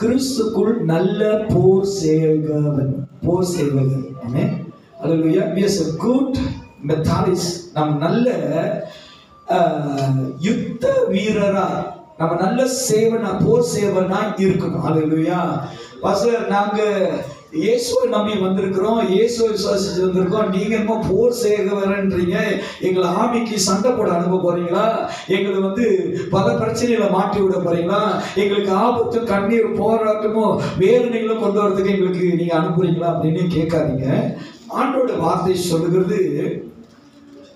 கிறிஸ்துக்குள் நல்ல போர் சேவகன், போர் சேவகன். ஆமென். அல்லேலூயா. we are a good methodist. நம்ம நல்ல யுத்த வீரரா, நம்ம நல்ல சேவனா, போர் சேவனா இருக்கணும். அல்லேலூயா. பாஸ்டர், நாங்க இயேசுவை நம்பி வந்திருக்கிறோம், இயேசுவை விசுவாசிச்சு வந்திருக்கோம், நீங்க என்ன போர் சேவகன்றீங்க, எங்களை ஆமிக்கு சண்டை போட அனுப்ப போறீங்களா, எங்களை பல பிரச்சனைகளை மாட்டி விட போறீங்களா, எங்களுக்கு ஆபத்து கண்ணீர் போராட்டமும் வேதனைகளும் கொண்டு வரதுக்கு எங்களுக்கு நீங்க அனுப்புறீங்களா அப்படின்னு கேட்காதீங்க. ஆண்டோட வார்த்தை சொல்லுகிறது,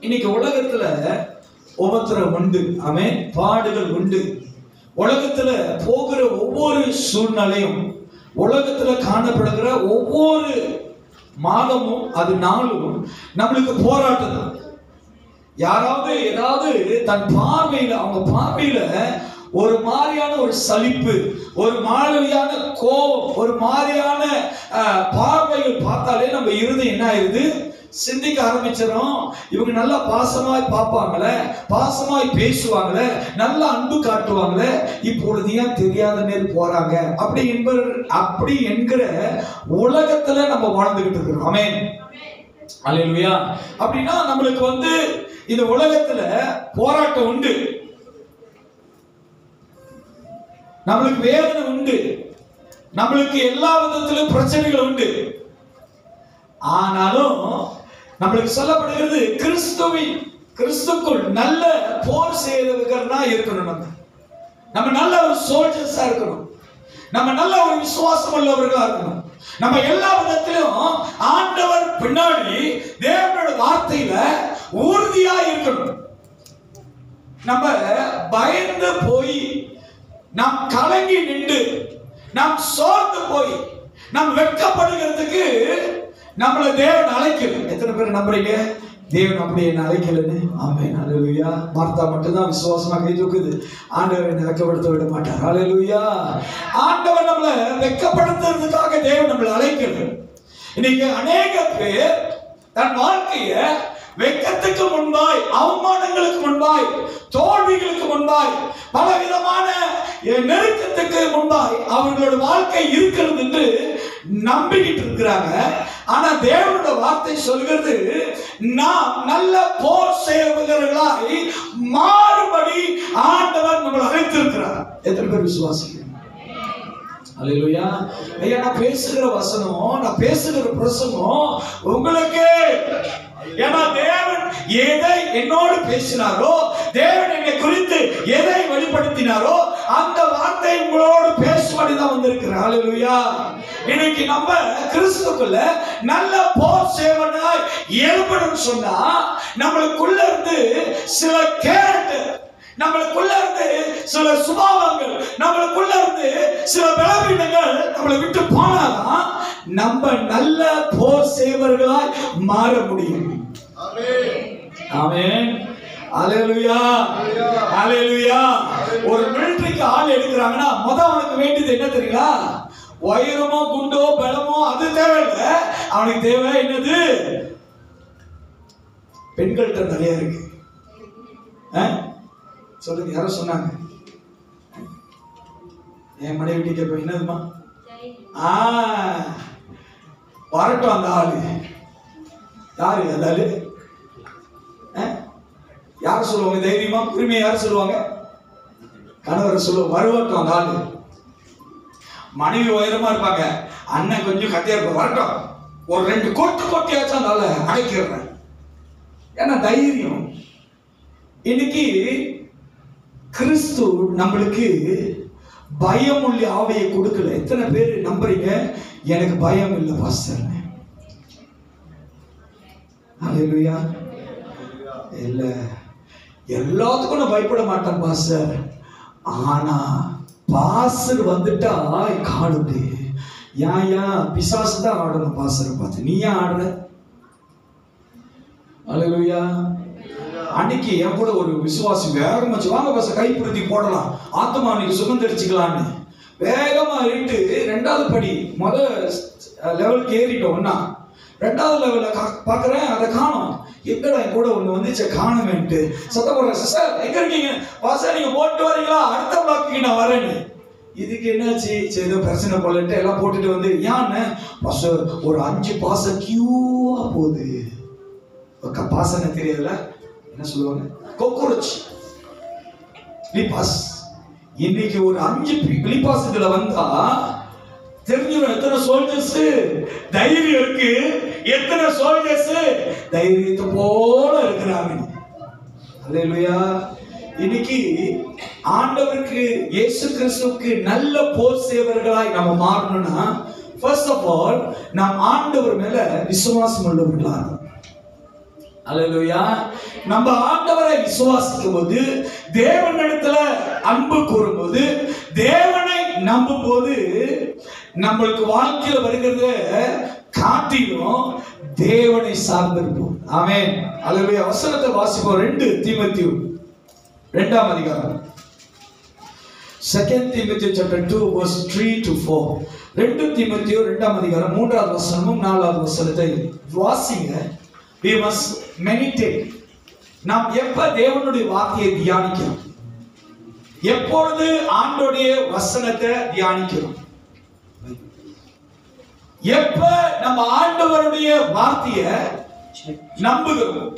இன்னைக்கு உலகத்துல உபத்திரம் உண்டு, ஆமென், பாடுகள் உண்டு. உலகத்துல போகிற ஒவ்வொரு சூழ்நிலையும், உலகத்துல காணப்படுகிற ஒவ்வொரு மாதமும் அது நாளும் நம்மளுக்கு போராட்டம் தான். யாராவது ஏதாவது தன் பார்வையில, அவங்க பார்வையில ஒரு மாதிரியான ஒரு சலிப்பு, ஒரு மாதிரியான கோபம், ஒரு மாதிரியான பார்வைகள் பார்த்தாலே நம்ம இருதயம் என்ன ஆயிருது, சிந்திக்க ஆரம்பிச்சிடும். இவங்க நல்லா பாசமாய் பார்ப்பாங்களே, பாசமாய் பேசுவாங்களே, நல்லா அன்பு காட்டுவாங்களே, இப்பொழுது ஏன் தெரியாத நேரம் போறாங்க அப்படி என்கிற உலகத்துல நம்ம வாழ்ந்துகிட்டு இருக்கிறோம். ஆமென். அல்லேலூயா. அப்படின்னா நம்மளுக்கு இந்த உலகத்துல போராட்டம் உண்டு, நம்மளுக்கு வேதனை உண்டு, நம்மளுக்கு எல்லா விதத்திலும் பிரச்சனைகள் உண்டு. ஆனாலும் நம்மளுக்கு சொல்லப்படுகிறது, கிறிஸ்துக்குள் நல்ல போர் சேவகர்களா இருக்கணும். நம்ம நல்ல ஒரு சோல்ஜர்ஸா இருக்கணும், நம்ம நல்ல ஒரு விசுவாசம் உள்ளவர்களா இருக்கணும். நம்ம எல்லா விதத்திலும் ஆண்டவர் பின்னாடி தேவனோட வார்த்தையில உறுதியா இருக்கணும். நம்ம பயந்து போய், நாம் கலங்கி நின்று, நாம் சோர்ந்து போய், நாம் வெட்கப்படுகிறதுக்கு நம்மளை தேவன் அழைக்கல. எத்தனை பேர் நம்புறீங்க தேவன் அப்படி என்ன அழைக்கலன்னு? ஆமென். அல்லேலூயா. மார்த்தா மட்டும்தான் விசுவாசமா கை தூக்குது, ஆண்டவர் என்னை வெட்கப்படுத்த விட மாட்டார். அல்லேலூயா. ஆண்டவர் நம்மளை வெட்கப்படுத்துறதுக்காக தேவன் நம்மளை அழைக்கல. இன்னைக்கு அநேக பேர் தன் வாழ்க்கைய வெட்கத்துக்கு முன்பாய், அவமானங்களுக்கு முன்பாய், தோல்விகளுக்கு முன்பாய், பல விதமான நெருக்கத்துக்கு முன்பாய் அவர்களோட வாழ்க்கை இருக்கிறது என்று நம்பிக்கிட்டு இருக்கிறாங்க. ஆனா தேவனோட வார்த்தை சொல்கிறது, நாம் நல்ல போர் சேவகர்களாய் மாறுபடி ஆண்டவர் நம்மளை அழைத்திருக்கிறார். எத்தனை பேர் விசுவாசிக்கிறீங்க? அல்லேலூயா. ஐயா, நான் பேசுகிற வசனம், நான் பேசுகிற பிரசங்கம் உங்களுக்கு, ஏன்னா தேவன் எதை என்னோடு பேசினாரோ, தேவன் என்னை குறித்து எதை வெளிப்படுத்தினாரோ அந்த வார்த்தை உங்களோடு பேசும்படிதான் வந்திருக்கிறார். அல்லேலூயா. இன்னைக்கு நம்ம கிறிஸ்துக்குள்ள நல்ல போர் சேவனாய் எழுப்பணும்னு சொன்னா, நம்மளுக்குள்ள இருந்து சில கேரக்டர், நம்மளுக்குள்ள இருந்து சில சுபாவங்கள், நம்மளுக்குள்ள இருந்து சில பலவீனங்கள் நம்மளை விட்டு போனாதான் நம்ம நல்ல போர் சேவர்களாய் மாற முடியும். ஆமென். அல்லேலூயா. அல்லேலூயா. ஒரு மிலிட்டரிக்கு ஆள் எடுக்கிறாங்கன்னா அவனுக்கு வேண்டியது என்ன தெரியுங்களா? உயரமோ குண்டோ பலமோ அது தேவையில்லை, அவனுக்கு தேவை என்னது? பெண்கள்கிட்ட நிறைய இருக்கு. சொல்லுங்க, யாரோ சொன்னாங்க, என் மனைவி கேட்ப என்னதுமா, வரட்டும் அந்த ஆளு. யாரு அந்த ஆளு? யார சொல்லுவாங்க தைரியமா, உரிமையா யார சொல்லுவாங்க? கணவரை சொல்லுவாங்க, வருவட்டும் அந்த ஆளு. மனைவி உயரமா இருப்பாங்க, அண்ணன் கொஞ்சம் கத்தியா இருப்பார், வரட்டும் ஒரு 2 கொட்டியாச்சும் அந்த ஆளை அடைக்கிறேன். ஏன்னா தைரியம். இன்னைக்கு கிறிஸ்து நம்மளுக்கு பயமுள்ள ஆவியை கொடுக்கல. எத்தனை பேர் நம்புறீங்க எனக்கு பயம் இல்லை பாஸ்டர்? அல்லேலூயா. இல்ல, எல்லாத்துக்கும் நான் பயப்பட மாட்டேன் பாஸ்டர், ஆனா பாஸ்டர் வந்துட்டா காடுது. ஏன் பிசாசு தான் ஆடணும் பாஸ்டர் பார்த்து, நீ ஏன் ஆடுற? அல்லேலூயா. அன்னைக்கு என் கூட ஒரு விசுவாசி வேகமா வாங்க பாச கைப்பிரதி போடலாம், ஆத்மா அன்னைக்கு சுகந்தரிச்சுக்கலான்னு வேகமா இட்டு 2வது படி லெவலுக்கு ஏறிட்டோம்னா 2வது லெவல பாக்குறேன், அதை காணும். எங்கடா என் கூட ஒண்ணு வந்துச்சு காணுமேன்ட்டு சத்தம் போடுறேன், சிஸ்டர் எங்க இருக்கீங்க? பாச நீங்க போட்டு வரீங்களா? அடுத்த பிளாக்கு நான் வரேன்னு. இதுக்கு என்னாச்சு, ஏதோ பிரச்சனை போலன்ட்டு எல்லாம் போட்டுட்டு வந்து ஏன்னு ஒரு 5 பாசம் கியூவா போகுது. பாசனை தெரியல, என்ன சொல்லுவாங்க, கொக்கரோச் லிபாஸ். இன்னைக்கு ஒரு 5 லிபாஸ் இதுல வந்தா தெரிஞ்சிடும் எத்தனை சோல்ஜர்ஸ் தைரியம் இருக்கு, எத்தனை சோல்ஜர்ஸ் தைரியத்தை போல இருக்கிறாங்க. அல்லேலூயா. இன்னைக்கு ஆண்டவருக்கு இயேசு கிறிஸ்துவுக்கு நல்ல போர் சேவர்களாய் நம்ம மாறணும்னா ஃபர்ஸ்ட் ஆஃப் ஆல் நாம் ஆண்டவர் மேல விசுவாசம் உள்ளவர்களா. அல்லேலூயா. நம்ம ஆண்டவரை விசுவாசிக்கும் போது, தேவனிடத்துல அன்பு கூறும்போது, தேவனை நம்பும் போது நம்மளுக்கு வாழ்க்கையில வருகிறத காட்டிலும் தேவனை சார்ந்திருப்போம். ஆமென். அல்லேலூயா. வசனத்தை வாசிப்போம். 2 தீமோத்தேயு 2ஆம் அதிகாரம், 2 Timothy chapter 2 verse 3 to 4. 2 தீமோத்தேயு 2ஆம் அதிகாரம் 3வது வசனமும் 4வது வசனத்தை வாசிங்க. We must meditate. நாம் எப்ப தேவனுடைய வார்த்தையை தியானிக்கிறோம், எப்பொழுது ஆண்டவருடைய வசனத்தை தியானிக்கிறோம், எப்ப நம்ம ஆண்டவருடைய வார்த்தையை நம்புகிறோம்,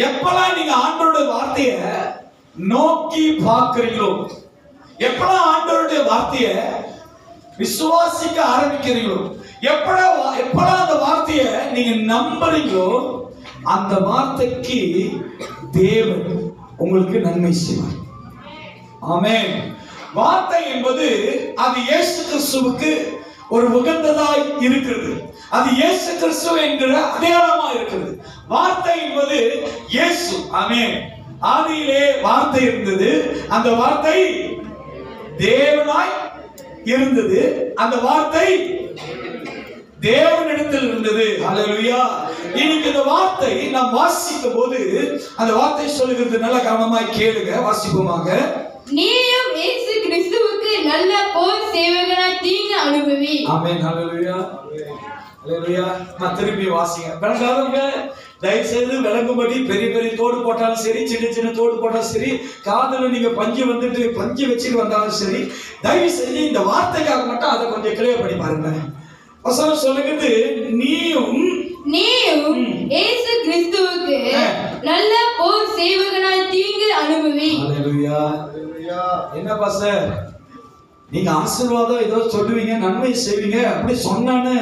எப்பெல்லாம் நீங்க ஆண்டவருடைய வார்த்தையை நோக்கி பார்க்கிறீங்களோ, எப்பெல்லாம் ஆண்டவருடைய வார்த்தையை விசுவாசிக்க ஆரம்பிக்கிறீங்களோ, எப்பெல்லாம் அந்த வார்த்தையை நீங்க நம்புறீங்களோ, அந்த வார்த்தைக்கு தேவன் உங்களுக்கு நன்மை செய்வார். ஆமென். வார்த்தை என்பது அது இயேசு கிறிஸ்துவுக்கு ஒரு உகந்ததாய் இருக்கிறது. அது இயேசு கிறிஸ்து என்கிற அடையாளமா இருக்கிறது. வார்த்தை என்பது இயேசு. ஆமென். ஆதியிலே வார்த்தை இருந்தது, அந்த வார்த்தை தேவனாய் இருந்தது, அந்த வார்த்தை தேவனிடத்தில் இருந்தது. அல்லேலூயா. இன்னைக்கு இந்த வார்த்தை நாம் வாசிக்கும் போது அந்த வார்த்தை சொல்லுகிறது, நல்ல கவனமாய் கேளுங்க, வாசிப்போமாக. நீயும் இயேசு கிறிஸ்துவுக்கு நல்ல போர் சேவகனாய் தீங்கு அனுபவி. ஆமென். அல்லேலூயா. அல்லேலூயா. திருப்பி வாசிங்க. விளங்காதவங்க தயவு செய்து விளங்கும்படி பெரிய பெரிய தோடு போட்டாலும் சரி, சின்ன சின்ன தோடு போட்டாலும் சரி, காதுல நீங்க பஞ்சு வச்சுட்டு வந்தாலும் சரி, தயவு செஞ்சு இந்த வார்த்தைக்காக மட்டும் அதை கொஞ்சம் கிளியர் பண்ணி பாருங்க. வசனம் சொல்லுகிறது, நீயும் இயேசு கிறிஸ்துவுக்கு நல்ல போர் சேவகனாய் தீங்கு அனுபவி. அல்லேலூயா. என்ன பாஸ்டர், நீங்க ஆசீர்வாதம் ஏதோ சொல்லுவீங்க, நன்மை செய்வீங்க, அப்படி சொன்னானு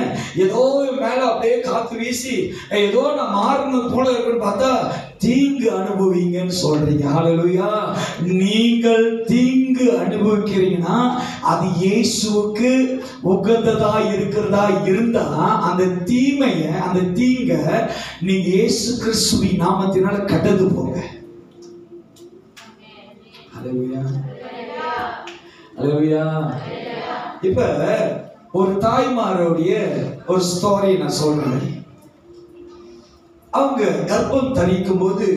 ஏதோ மேல அப்படியே காத்து வீசி ஏதோ நான் மாறினது போல இருக்குன்னு பார்த்தா தீங்கு அனுபவிங்கன்னு சொல்றீங்க. ஹல்லேலூயா. நீங்கள் தீங்கு அனுபவிக்கிறீங்கன்னா அது இயேசுவுக்கு உகந்ததா இருக்கிறதா இருந்தா அந்த தீமைய, அந்த தீங்க நீங்க இயேசு கிறிஸ்துவின் நாமத்தினால கடந்து போங்க. ஹல்லேலூயா. அல்லேலூயா. இப்ப ஒரு தாய்மாருடைய ஒரு ஸ்டோரி நான் சொல்றேன். அவங்க கர்ப்பம் தரிக்கும் போது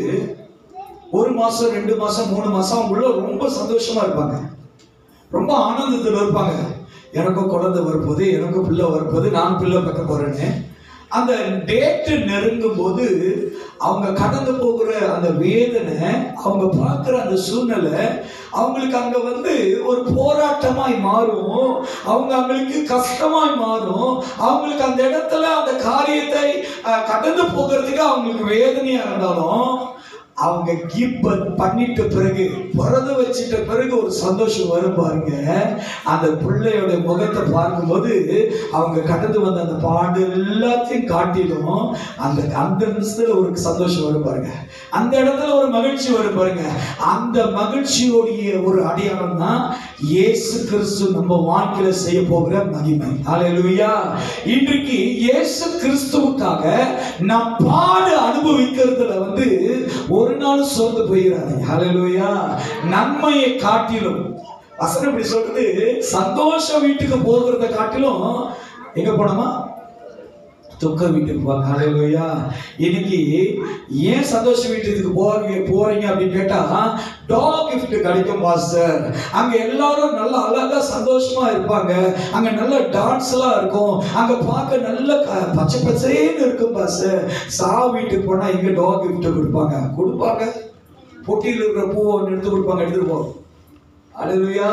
1 மாசம் 2 மாசம் 3 மாசம் அவங்கள ரொம்ப சந்தோஷமா இருப்பாங்க, ரொம்ப ஆனந்தத்தில் இருப்பாங்க. எனக்கும் குழந்தை வரப்போது, எனக்கும் பிள்ளை வரப்போது, நான் பிள்ளை பார்க்க போறேன்னு. அந்த டேட்டு நெருங்கும் போது அவங்க கடந்து போகிற அந்த வேதனை, அவங்க பார்க்குற அந்த சூழ்நிலை அவங்களுக்கு அங்க ஒரு போராட்டமாய் மாறும், அவங்களுக்கு கஷ்டமாய் மாறும். அவங்களுக்கு அந்த இடத்துல அந்த காரியத்தை கடந்து போகிறதுக்கு அவங்களுக்கு வேதனையா இருந்தாலும் அவங்க கிவ் பண்ணிட்ட பிறகு, பிறந்து வச்சிட்ட பிறகு ஒரு சந்தோஷம் வரும் பாருங்க. அந்த பிள்ளையோட முகத்தை பார்க்கும்போது அவங்க கடந்து வந்த அந்த பாடு எல்லாத்தையும் காட்டிலும் அந்த நிமிஷத்துல ஒரு சந்தோஷம் வரும் பாருங்க, அந்த இடத்துல ஒரு மகிழ்ச்சி வரும் பாருங்க. அந்த மகிழ்ச்சியோடைய ஒரு அடையாளம் தான் இயேசு கிறிஸ்து நம்ம வாழ்க்கையில செய்ய போகிற மகிமை. ஹல்லேலூயா. இன்றைக்கு இயேசு கிறிஸ்துவுக்காக நாம் பாடு அனுபவிக்கிறதுல ஒரு நாள் சோர்ந்து போயிடாது. ஹல்லேலூயா. நன்மையை காட்டிலும், வசனம் இப்படி சொல்றது, சந்தோஷம் வீட்டுக்கு போகிறத காட்டிலும் எங்க போனோமா, துக்க வீட்டுக்கு போவாங்க. ஹல்லேலூயா. இன்னைக்கு ஏன் சந்தோஷ வீட்டுக்கு போறீங்க அப்படின்னு கேட்டா, டாக் கிஃப்ட் கிடைக்கும் பாஸ்டர். அங்க எல்லாரும் நல்ல அழகா சந்தோஷமா இருப்பாங்க, அங்க நல்ல டான்ஸ் எல்லாம் இருக்கும், அங்க பார்க்க நல்ல பச்சை பச்சைன்னு இருக்கும் பாஸ்டர். வீட்டுக்கு போனா இங்க டாக் கிஃப்ட் கொடுப்பாங்க. போட்டியில் இருக்கிற பூவை எடுத்து கொடுப்பாங்க, எடுத்துட்டு போவோம். அல்லேலூயா.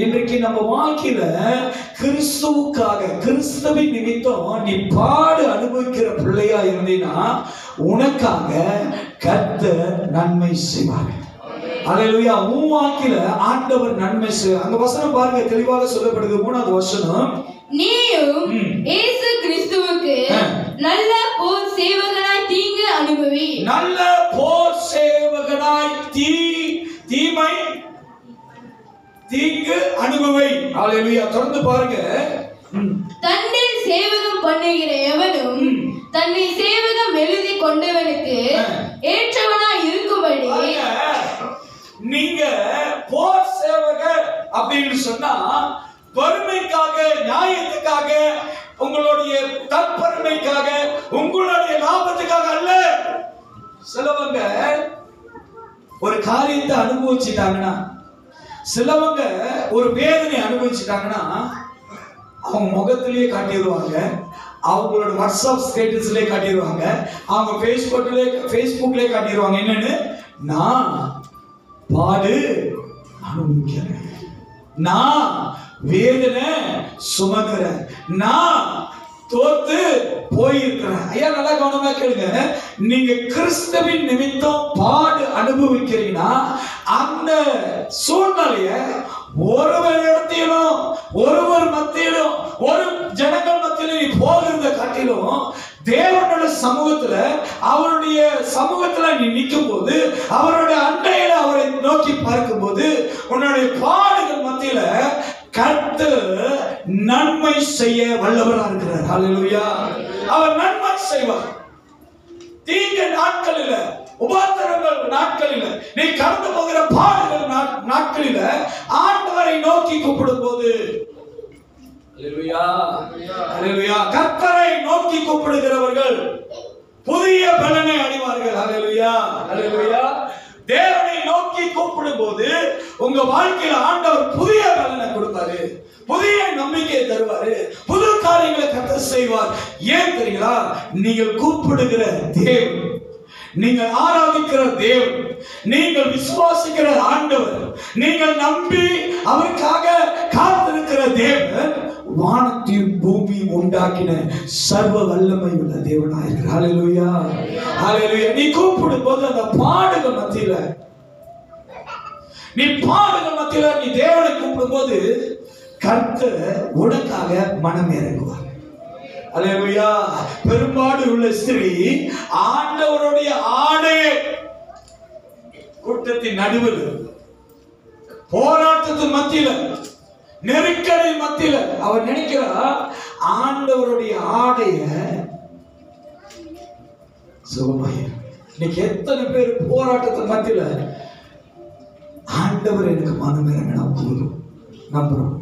இன்றைக்கு நம்ம வாழ்க்கையில கிறிஸ்துவுக்காக கிறிஸ்துவின் நிமித்தம் நீ பாடு அனுபவிக்கிற பிள்ளையா இருந்தீனா உனக்காக கர்த்தர் நன்மை செய்வார். அல்லேலூயா. உன் வாழ்க்கையில ஆண்டவர் நன்மை செய்வார். அங்க வசனம் பாருங்க, தெளிவாக சொல்லப்படுது. 3வது வசனம், நீயும் இயேசு கிறிஸ்துவுக்கு நல்ல போர் சேவகனாய் தீங்கு அனுபவி. நல்ல போர் சேவகனாய் தீங்கு அனுபவி. அல்லேலூயா. தொடர்ந்து பாருங்க. தன்னில் சேவகம் பண்ணுகிற எவனும் தன்னை சேவகம் எழுதி கொண்டவனுக்கு ஏற்றவனாய் இருக்கும்படி. நீங்க போர் சேவகர் அப்படின்னு சொன்னா வறுமைக்காக, நியாயத்துக்காக, உங்களுடைய தற்பெருமைக்காக, உங்களுடைய லாபத்துக்காக அல்ல. சிலவங்க ஒரு காரியத்தை அனுபவிச்சுட்டாங்கன்னா, சிலவங்க ஒரு வேதனை அனுபவிச்சுட்டாங்கன்னா அவங்க முகத்திலேயே காட்டிடுவாங்க, அவங்களோட வாட்ஸ்அப் ஸ்டேட்டஸ்லயே காட்டிடுவாங்க, அவங்க ஃபேஸ்புக்லயே காட்டிடுவாங்க. என்னன்னு, நான் பாடு அனுபவிக்கிறேன், நான் வேதனை சுமக்கிறேன், நான் தோத்து போயிருக்கிறேன். ஐயா நல்லா கவனமா கேளுங்க. நீங்க கிறிஸ்துவின் நிமித்தம் பாடு அனுபவிக்கிறீங்கன்னா அந்த சூழ்நிலைய ஒருவர் இடத்திலும், ஒருவர் மத்தியிலும், ஒரு ஜனங்கள் மத்தியிலும் நீ போகிறத காட்டிலும் தேவனுடைய சமூகத்துல, அவருடைய சமூகத்துல நீ நிற்கும் போது, அவருடைய அண்டையில அவரை நோக்கி பார்க்கும் போது, உன்னுடைய பாடுகள் மத்தியில கர்த்தர் நன்மை செய்ய வல்லவராக இருக்கிறார். ஹல்லேலூயா. அவர் நன்மை செய்வார். தீங்கு நாட்களில், உபத்திரங்கள் நாட்களில், நீ கடந்து போகிற பாடுகள் நாட்களில் ஆண்டவரை நோக்கி கூப்பிடும் போது, ஹல்லேலூயா, ஹல்லேலூயா, கர்த்தரை நோக்கி கூப்பிடுகிறவர்கள் புதிய பலனை அடைவார்கள். ஹல்லேலூயா, ஹல்லேலூயா. தேவனை நோக்கி கூப்பிடும் போது உங்க வாழ்க்கையில ஆண்டவர் புதிய பலனை கொடுப்பாரு, புதிய நம்பிக்கையை தருவாரு, புது காரியங்களை கர்த்தர் செய்வார். ஏன் தெரியுங்களா? நீங்கள் கூப்பிடுகிற தேவன், நீங்கள் ஆராதிக்கிற தேவன், நீங்கள் விசுவாசிக்கிற ஆண்டவர், நீங்கள் நம்பி அவருக்காக காத்திருக்கிற தேவன் வானத்தையும் பூமியும் உண்டாக்கின சர்வ வல்லமை உள்ள தேவனாக இருக்கிறார். ஹல்லேலூயா, ஹல்லேலூயா. நீ கூப்பிடும் போது அந்த பாடுகள் மத்தியில, நீ பாடுகள் மத்தியில நீ தேவனை கூப்பிடும் போது கர்த்தர் உனக்காக மனம் இறங்குவார். அல்லேலூயா. பெரும்பாடு உள்ள ஸ்திரீ ஆண்டவருடைய ஆடையை கூட்டத்தின் நடுவில், போராட்டத்தின் மத்தியில, நெருக்கடி மத்தியில அவர் நினைக்கிறா ஆண்டவருடைய ஆடைய சுகமாயிரு. இன்னைக்கு எத்தனை பேர் போராட்டத்தின் மத்தியில ஆண்டவர் எனக்கு மனம் இறங்கினா போதும் நம்புறோம்.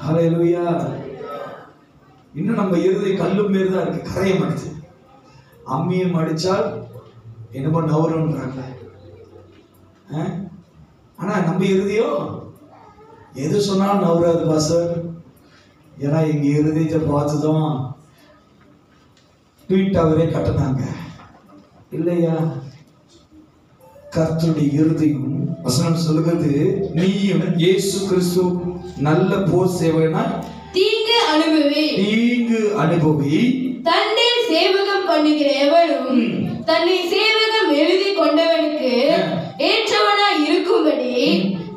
ஹல்லேலூயா. இன்னும் நம்ம இருதை கல்லும் மாரி தான் இருக்கு, கரையை மடிச்சு. அம்மியும் அடிச்சால் என்னமோ நவருன்றாங்க. ஆனா நம்ம இருதையோ எது சொன்னாலும் நவராது பாசர். ஏன்னா எங்க இருதயத்தை பார்த்துதான் ட்வீட் டவரே கட்டினாங்க இல்லையா? கர்த்தருடைய இருதயம் வசனம் சொல்லுகிறது, நீயும் இயேசு கிறிஸ்து நல்ல போர் சேவகனா தீங்கு அனுபவி. தன்னில் சேவகம் பண்ணுகிற எவனும் தன்னை சேவகம் எழுதி கொண்டவனுக்கு ஏற்றவனாய் இருக்கும்படி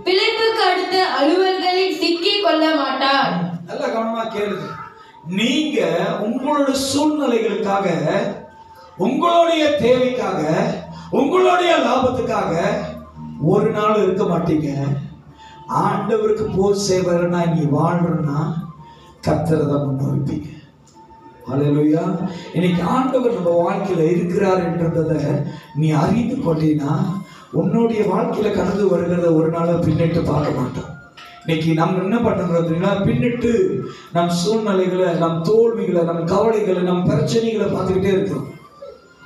பிழைப்புக்கு அடுத்த அலுவல்களில் சிக்கிக் கொள்ள மாட்டார். நல்ல கவனமா கேளுங்க. நீங்க உங்களுடைய சூழ்நிலைகளுக்காக, உங்களுடைய தேவைக்காக, உங்களுடைய லாபத்துக்காக ஒரு நாள் இருக்க மாட்டீங்க. ஆண்டவருக்கு போர் சேவகனா நீ வாழ்றனா கர்த்தரை தான் முன்னோக்கிப்பீங்க. ஹல்லேலூயா. இன்னைக்கு ஆண்டவர் நம்ம வாழ்க்கையில இருக்கிறார் என்றதை நீ அறிந்து கொண்டீனா உன்னுடைய வாழ்க்கையில கடந்து வருகிறத ஒரு நாள் பின்னிட்டு பார்க்க மாட்டோம். இன்னைக்கு நம்ம என்ன பண்ணுறோம்னா, பின்னிட்டு நம் சூழ்நிலைகளை, நம் தோல்விகளை, நம் கவலைகளை, நம் பிரச்சனைகளை பார்த்துக்கிட்டே இருக்கிறோம்.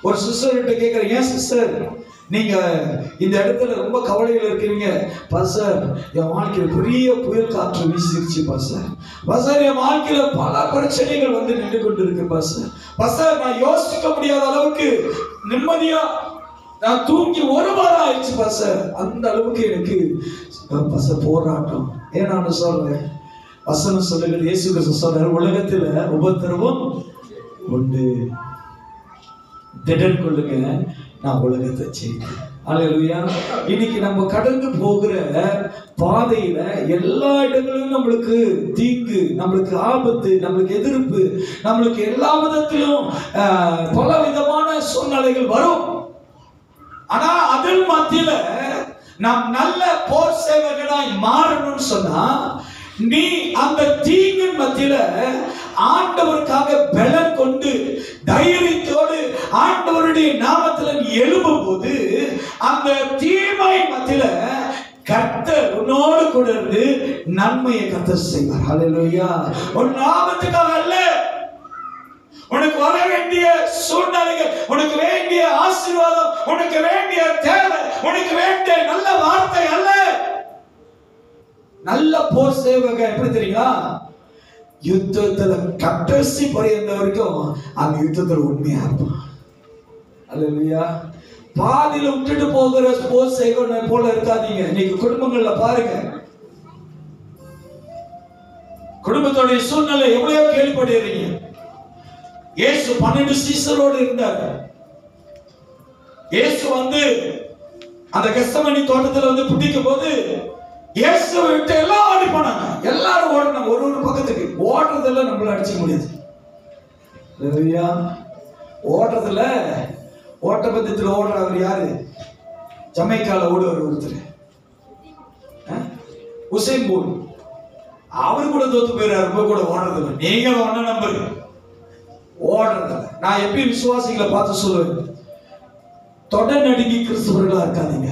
ஒரு சிஸ்டர்கிட்ட கேட்குறேன், ஏன் சிஸ்டர் நீங்க இந்த இடத்துல ரொம்ப கவலையில் இருக்கிறீங்க? பாஸ்டர், என் வாழ்க்கையில் பெரிய புயல் காற்று வீசிருச்சு பாஸ்டர். பாஸ்டர், என் வாழ்க்கையில பல பிரச்சனைகள் வந்து நின்று கொண்டு இருக்கு பாஸ்டர். பாஸ்டர், நான் யோசிக்க முடியாத அளவுக்கு நிம்மதியா நான் தூங்கி ஒரு வாரம் ஆயிடுச்சு பாஸ்டர். அந்த அளவுக்கு எனக்கு பாஸ்டர் போராட்டம். ஏன் நான் சொல்றேன், வசனம் சொல்லுகிறது, இயேசு கிறிஸ்து சொல்றார், உலகத்துல உபத்திரவம் உண்டு, திடன் கொள்ளுங்க, நான் உலகத்தை செய்தேன். அல்லேலூயா. இன்னைக்கு நம்ம கடந்து போகிற பாதையில எல்லா இடங்களிலும் நம்மளுக்கு தீங்கு, நம்மளுக்கு ஆபத்து, நம்மளுக்கு எதிர்ப்பு, நம்மளுக்கு எல்லா விதத்திலும் பல விதமான சூழ்நிலைகள் வரும். ஆனா அதில் மத்தியில நாம் நல்ல போர் சேவகனாய் மாறணும்னு சொன்னா, நீ அந்த தீங்கின் மத்தியில ஆண்டவருக்காக பலன் கொண்டு தைரியத்தோடு ஆண்டவருடைய நாமத்தில் நீ எழும்பும் போது, அந்த தீமை மத்தியில கர்த்தர் உன்னோடு கூட இருந்து நன்மையை கர்த்தர் செய்வார். ஹல்லேலூயா. உன் நாமத்துக்காக அல்ல, உனக்கு வர வேண்டிய சூழ்நிலைகள், உனக்கு வேண்டிய ஆசீர்வாதம், உனக்கு வேண்டிய தேவை, உனக்கு வேண்டிய நல்ல வார்த்தை அல்ல. நல்ல போர் சேவகன் எப்படி தெரியுங்களா? யுத்தத்துல கடைசி பரியந்த வரைக்கும் அந்த யுத்தத்துல உண்மையா இருப்பான். அல்லேலூயா. பாதியில விட்டுட்டு போகிற போர் சேவகனை போல இருக்காதீங்க. இன்னைக்கு குடும்பங்கள்ல பாருங்க, குடும்பத்தோட சூழ்நிலை எவ்வளவு கேள்விப்படுறீங்க. இயேசு 12 சீசரோடு இருந்தார். இயேசு அந்த கெத்செமனே தோட்டத்துல பிடிக்கும் போது இயேசுவை விட்டு எல்லாம் ஓடி போனாங்க. எல்லாரும் ஓடினாங்க ஒரு பக்கத்துக்கு. ஓடுறதுல நம்மள அடிச்சுக்க முடியாது. அல்லேலூயா. ஓடுறதுல ஓட்டப்பந்தயத்தில் ஓடுறவர் யாரு? ஜமைக்கால ஓடுவார் ஒருத்தர், உசைன் போல்ட். அவரு கூட தோத்து போயிறாரு. ரொம்ப கூட ஓடுறதில்ல. நீங்க ஒன்ன நம்புங்க, ஓடுறதில்ல. நான் எப்பயும் விசுவாசிகளை பார்த்து சொல்லுவேன், தொடர் நடுங்கி கிறிஸ்தவர்களா இருக்காதீங்க,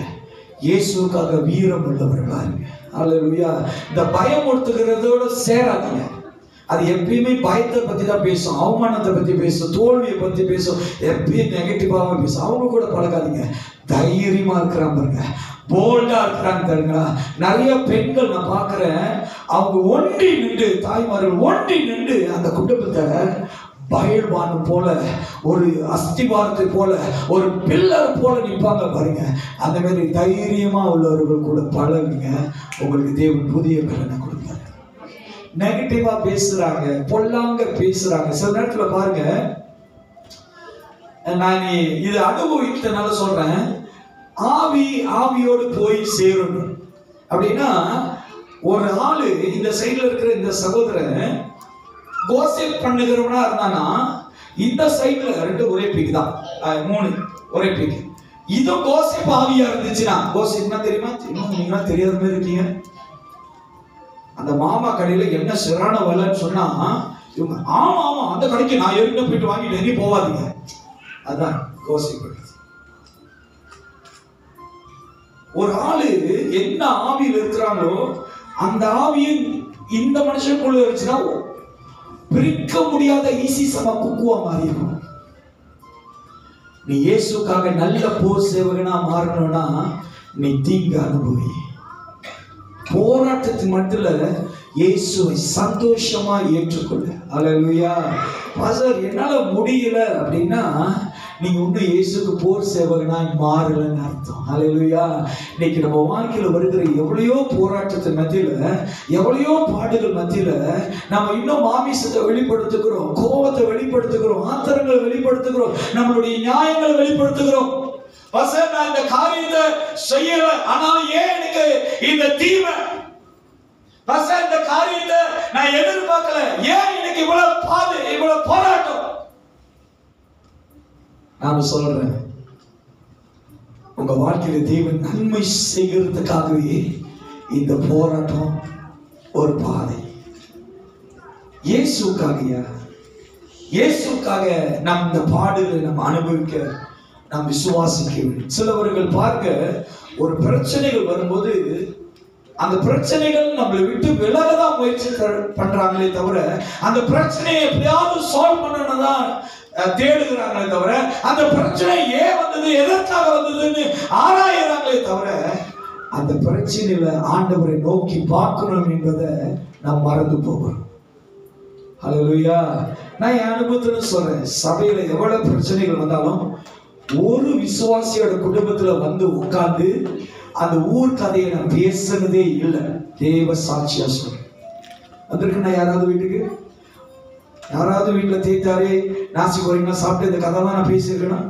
இயேசுக்காக வீரம் உள்ளவர்களா இருங்க. அல்லேலூயா. இந்த பயம் ஒடுத்துகிறதோட சேராதீங்க. அது எப்பயுமே பயத்தை பத்தி தான் பேசும், அவமானத்தை பத்தி பேசும், தோல்வியை பத்தி பேசும், எப்பயும் நெகட்டிவாக பேசும். அவங்க கூட பழகாதீங்க. தைரியமா இருக்கிறாங்க, போல்டா இருக்கிறாங்க. நிறைய பெண்கள் நான் பார்க்கிறேன், அவங்க ஒன்றி நின்று, தாய்மார்கள் ஒன்றி நின்று அந்த குடும்பத்தை பயில்வான் போல, ஒரு அஸ்திவாரத்தை போல, ஒரு பில்லர் போல நிற்பாங்க பாருங்க. அந்த மாதிரி தைரியமா உள்ளவர்கள் கூட பழகுங்க. உங்களுக்கு தேவன் புதிய பலனை கொடுப்பாரு. நெகட்டிவா பேசுறாங்க, பொல்லாங்க பேசுறாங்க. சில நேரத்துல பாருங்க, நான் இது அனுபவித்தனால சொல்றேன், ஆவியோடு போய் சேரணும் அப்படின்னா, ஒரு ஆளு இந்த சைடுல இருக்கிற இந்த சகோதரன் கோசிப் பண்ணுகிறவனா இருந்தானா, இந்த சைடுல 2 ஒரே பீக் தான், 3 ஒரே பீக். இது கோசிப் ஆவியா இருந்துச்சுன்னா, கோசிப்னா தெரியுமா? நீங்களா தெரியாத மாதிரி இருக்கீங்க. அந்த மாமா கடையில என்ன சிறான விலைன்னு சொன்னா, இவங்க ஆமா ஆமா அந்த கடைக்கு நான் ஏற்கனவே போயிட்டு வாங்கிட்டு எங்கேயும் போவாதீங்க. அதான் கோசிப். ஒரு ஆளு என்ன ஆவியில் இருக்கிறாங்களோ அந்த ஆவியின் இந்த மனுஷனுக்குள்ள இருந்துச்சுன்னா பிரிக்க முடியாத ஈசி சம குக்குவா மாறிடும். நீ இயேசுக்காக நல்ல போர் சேவகனா மாறணும்னா நீ தீங்க அனுபவி. போராட்டத்தின் மத்தியில இயேசுவை சந்தோஷமா ஏற்றுக்கொள்ள. அல்லேலூயா. பாஸ்டர் என்னால முடியல அப்படின்னா நீங்க இன்னும் இயேசுக்கு போர் சேவகனாய் மாறலன்னு அர்த்தம். அல்லேலூயா. இன்னைக்கு நம்ம வாழ்க்கையில வருகிற எவ்வளையோ போராட்டத்தின் மத்தியில, எவ்வளையோ பாடுகள் மத்தியில நம்ம இன்னும் மாமிசத்தை வெளிப்படுத்துகிறோம், கோபத்தை வெளிப்படுத்துகிறோம், ஆத்திரங்களை வெளிப்படுத்துகிறோம், நம்மளுடைய நியாயங்களை வெளிப்படுத்துகிறோம். பாஸ்டர் நான் இந்த காரியத்தை செய்யல, ஆனால் ஏன் எனக்கு இந்த தீமை? பாஸ்டர் இந்த காரியத்தை நான் எதிர்பார்க்கல, ஏன் எனக்கு இவ்வளவு போராட்டம்? நான் சொல்றேன், உங்க வாழ்க்கையில தேவன் நன்மை செய்கிறதுக்காகவே இந்த போராட்டம் ஒரு பாதை. இயேசுக்காக நாம் இந்த பாடுகளை நம்ம அனுபவிக்க நாம் விசுவாசிக்க வேண்டும். சிலவர்கள் பார்க்க ஒரு பிரச்சனைகள் வரும்போது அந்த பிரச்சனைகள் நம்மளை விட்டு விலகதான் முயற்சி பண்றாங்களே தவிர, அந்த பிரச்சனையை எப்படியாவது சால்வ் பண்ணணும் தான் தேடுகிறாங்களே தவிர, அந்த பிரச்சனை ஏன் வந்தது, எதற்காக வந்ததுன்னு ஆராயிறாங்களே தவிர, அந்த பிரச்சனையில ஆண்டவரை நோக்கி பார்க்கணும் என்பதை நாம் மறந்து போகிறோம். அல்லேலூயா. நான் என் அனுபவத்துல சொல்றேன், சபையில எவ்வளவு பிரச்சனைகள் வந்தாலும் ஒரு விசுவாசியோட குடும்பத்துல வந்து உட்கார்ந்து அந்த ஊர் கதையை நான் பேசுனதே இல்லை. தேவ சாட்சியா சொல்றேன். வந்திருக்கு நான் யாராவது வீட்டுக்கு, யாராவது வீட்டுல தேய்த்தாரே நாசி போறீங்களா சாப்பிட்டு இந்த கதைலாம் நான் பேசியிருக்கேன்னா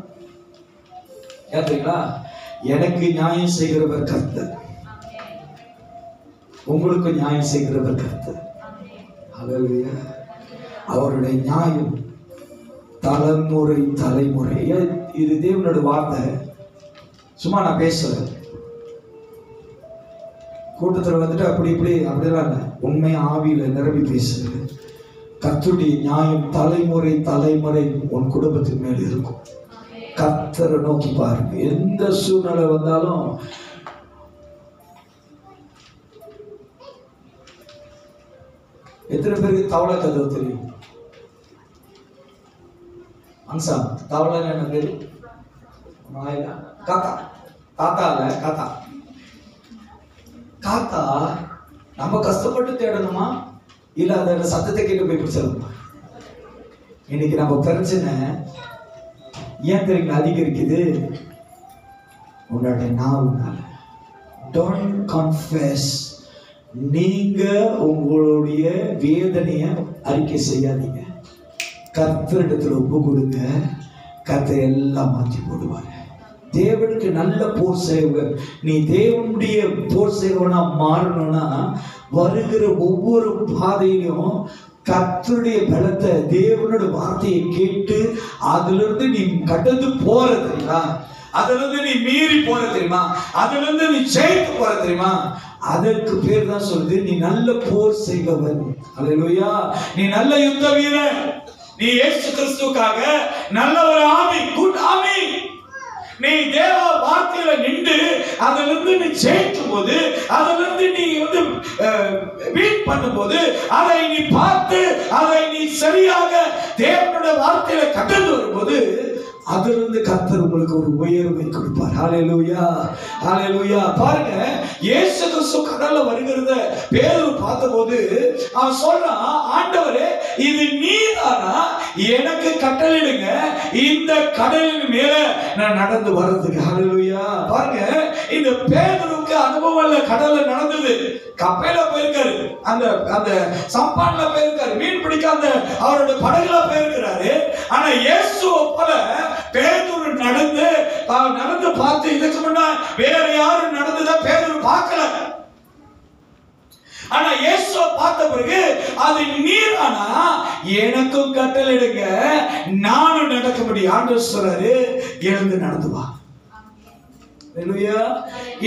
ஏத்துங்களா? எனக்கு நியாயம் செய்கிறவர் கர்த்தர், உங்களுக்கு நியாயம் செய்கிறவர் கர்த்தர். ஹல்லேலூயா. அவருடைய நியாயம் தலைமுறை தலைமுறை. இது தேவனோட வார்த்தை, சும்மா நான் பேசல. கூட்டத்தில் வந்துட்டு அப்படி இப்படி அப்படிலாம் இல்லை, உண்மை ஆவியில நிரம்பி பேசுறது. கர்த்தருடைய நியாயம் தலைமுறை தலைமுறை உன் குடும்பத்தின் மேல் இருக்கும். கர்த்தரை நோக்கி பாருங்க. எந்த சூழ்நிலை வந்தாலும் எத்தனை பேருக்கு தவளை கதை தெரியும்? அன்சா தவளை என்ன தெரியும்? காத்தா, தாத்தா இல்ல காத்தா. காத்தா நம்ம கஷ்டப்பட்டு தேடணுமா இல்ல அதோட சத்தத்தை கேட்டு போய் பிடிச்சிடணுமா? இன்னைக்கு நம்ம பிரச்சனை ஏன் தெரியுங்களா அதிகரிக்குது? உன்னோட நாவுனால. Don't confess. நீங்க உங்களுடைய வேதனைய அறிக்கை செய்யாதீங்க. கர்த்தரிடத்துல ஒப்பு கொடுங்க. கர்த்தர் எல்லாம் மாற்றி போடுவார். தேவனுக்கு நல்ல போர் செய்வன். நீ தேவனுடைய போர் செய்வனா மாறணும்னா வருகிற ஒவ்வொரு பாதையிலும் கர்த்தருடைய பலத்தை, தேவனோட வார்த்தையை கேட்டு அதுல இருந்து நீ கடந்து போற தெரியுமா? அதுல இருந்து நீ மீறி போற தெரியுமா? அதுல இருந்து நீ ஜெயித்து போற தெரியுமா? அதற்கு பேர் தான் சொல்லுது நீ நல்ல போர் செய்பவன். அல்லேலூயா. நீ நல்ல யுத்த வீரன். நீ இயேசு கிறிஸ்துவுக்காக நல்ல ஒரு ஆவி, குட் ஆவி. நீ தேவ வார்த்தையில நின்று அதுல இருந்து நீ ஜெயிக்கும் போது, அதுல இருந்து நீ வந்து வீட் பண்ணும்போது, அதை நீ பார்த்து அதை நீ சரியாக தேவனுடைய வார்த்தையில கடந்து வரும்போது அதிலிருந்து கர்த்தர் உங்களுக்கு ஒரு உயர்வை கொடுப்பார். ஹல்லேலூயா, ஹல்லேலூயா. பாருங்க, இயேசு கிறிஸ்து கடல்ல வருகிறத பேதுரு பார்த்தபோது அவன் சொல்றான், ஆண்டவரே இது நீதானா? எனக்கு கட்டளையிடுங்க இந்த கடலின் மேல நான் நடந்து வர்றதுக்கு. ஹல்லேலூயா. பாருங்க, இந்த பேதுருக்கு அனுபவம் இல்ல. கடல்ல நடந்தது, கப்பையில போயிருக்காரு, அந்த அந்த சம்பான்ல போயிருக்காரு, மீன் பிடிக்க அந்த அவரோட படகுல போயிருக்கிறாரு. ஆனா இயேசுவை போல பேதுரு நடந்து பார்த்து இதுக்கு முன்னா வேற யாரும் நடந்ததா பேதுரு பார்க்கல. ஆனா இயேசுவை பார்த்த பிறகு அது நீரானா எனக்கும் கட்டளையிடுங்க, நானும் நடக்க முடியும். ஆண்டவர் சொல்றாரு, எழுந்து நடந்து வா.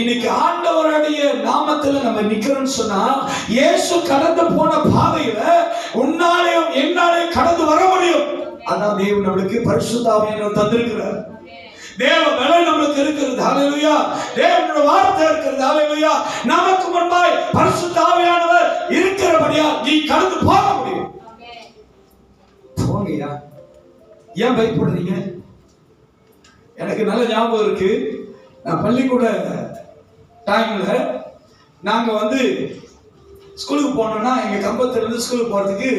இன்னைக்கு ஆண்டவருடைய நாமத்துல நம்ம நிக்கிறோம்னு சொன்னா இயேசு கடந்து போன பாதையில உன்னாலையும் என்னாலையும் கடந்து வர முடியும். அதான் தேவன் நம்மளுக்கு பரிசுத்த ஆவியை தந்திருக்கிறார். தேவ பலன் நம்மளுக்கு இருக்கிறது. ஹல்லேலூயா. தேவனுடைய வார்த்தை இருக்கிறது. ஹல்லேலூயா. நமக்கு முன்பாய் பரிசுத்த ஆவியானவர் இருக்கிறபடியா நீ கடந்து போக முடியும். போங்கயா, ஏன் பயப்படுறீங்க? எனக்கு நல்ல ஞாபகம் இருக்கு. நான் பள்ளிக்கூட டைம்ல நாங்க வந்து ஸ்கூலுக்கு போனோம்னா எங்க கம்பத்துல இருந்து ஸ்கூலுக்கு போறதுக்கு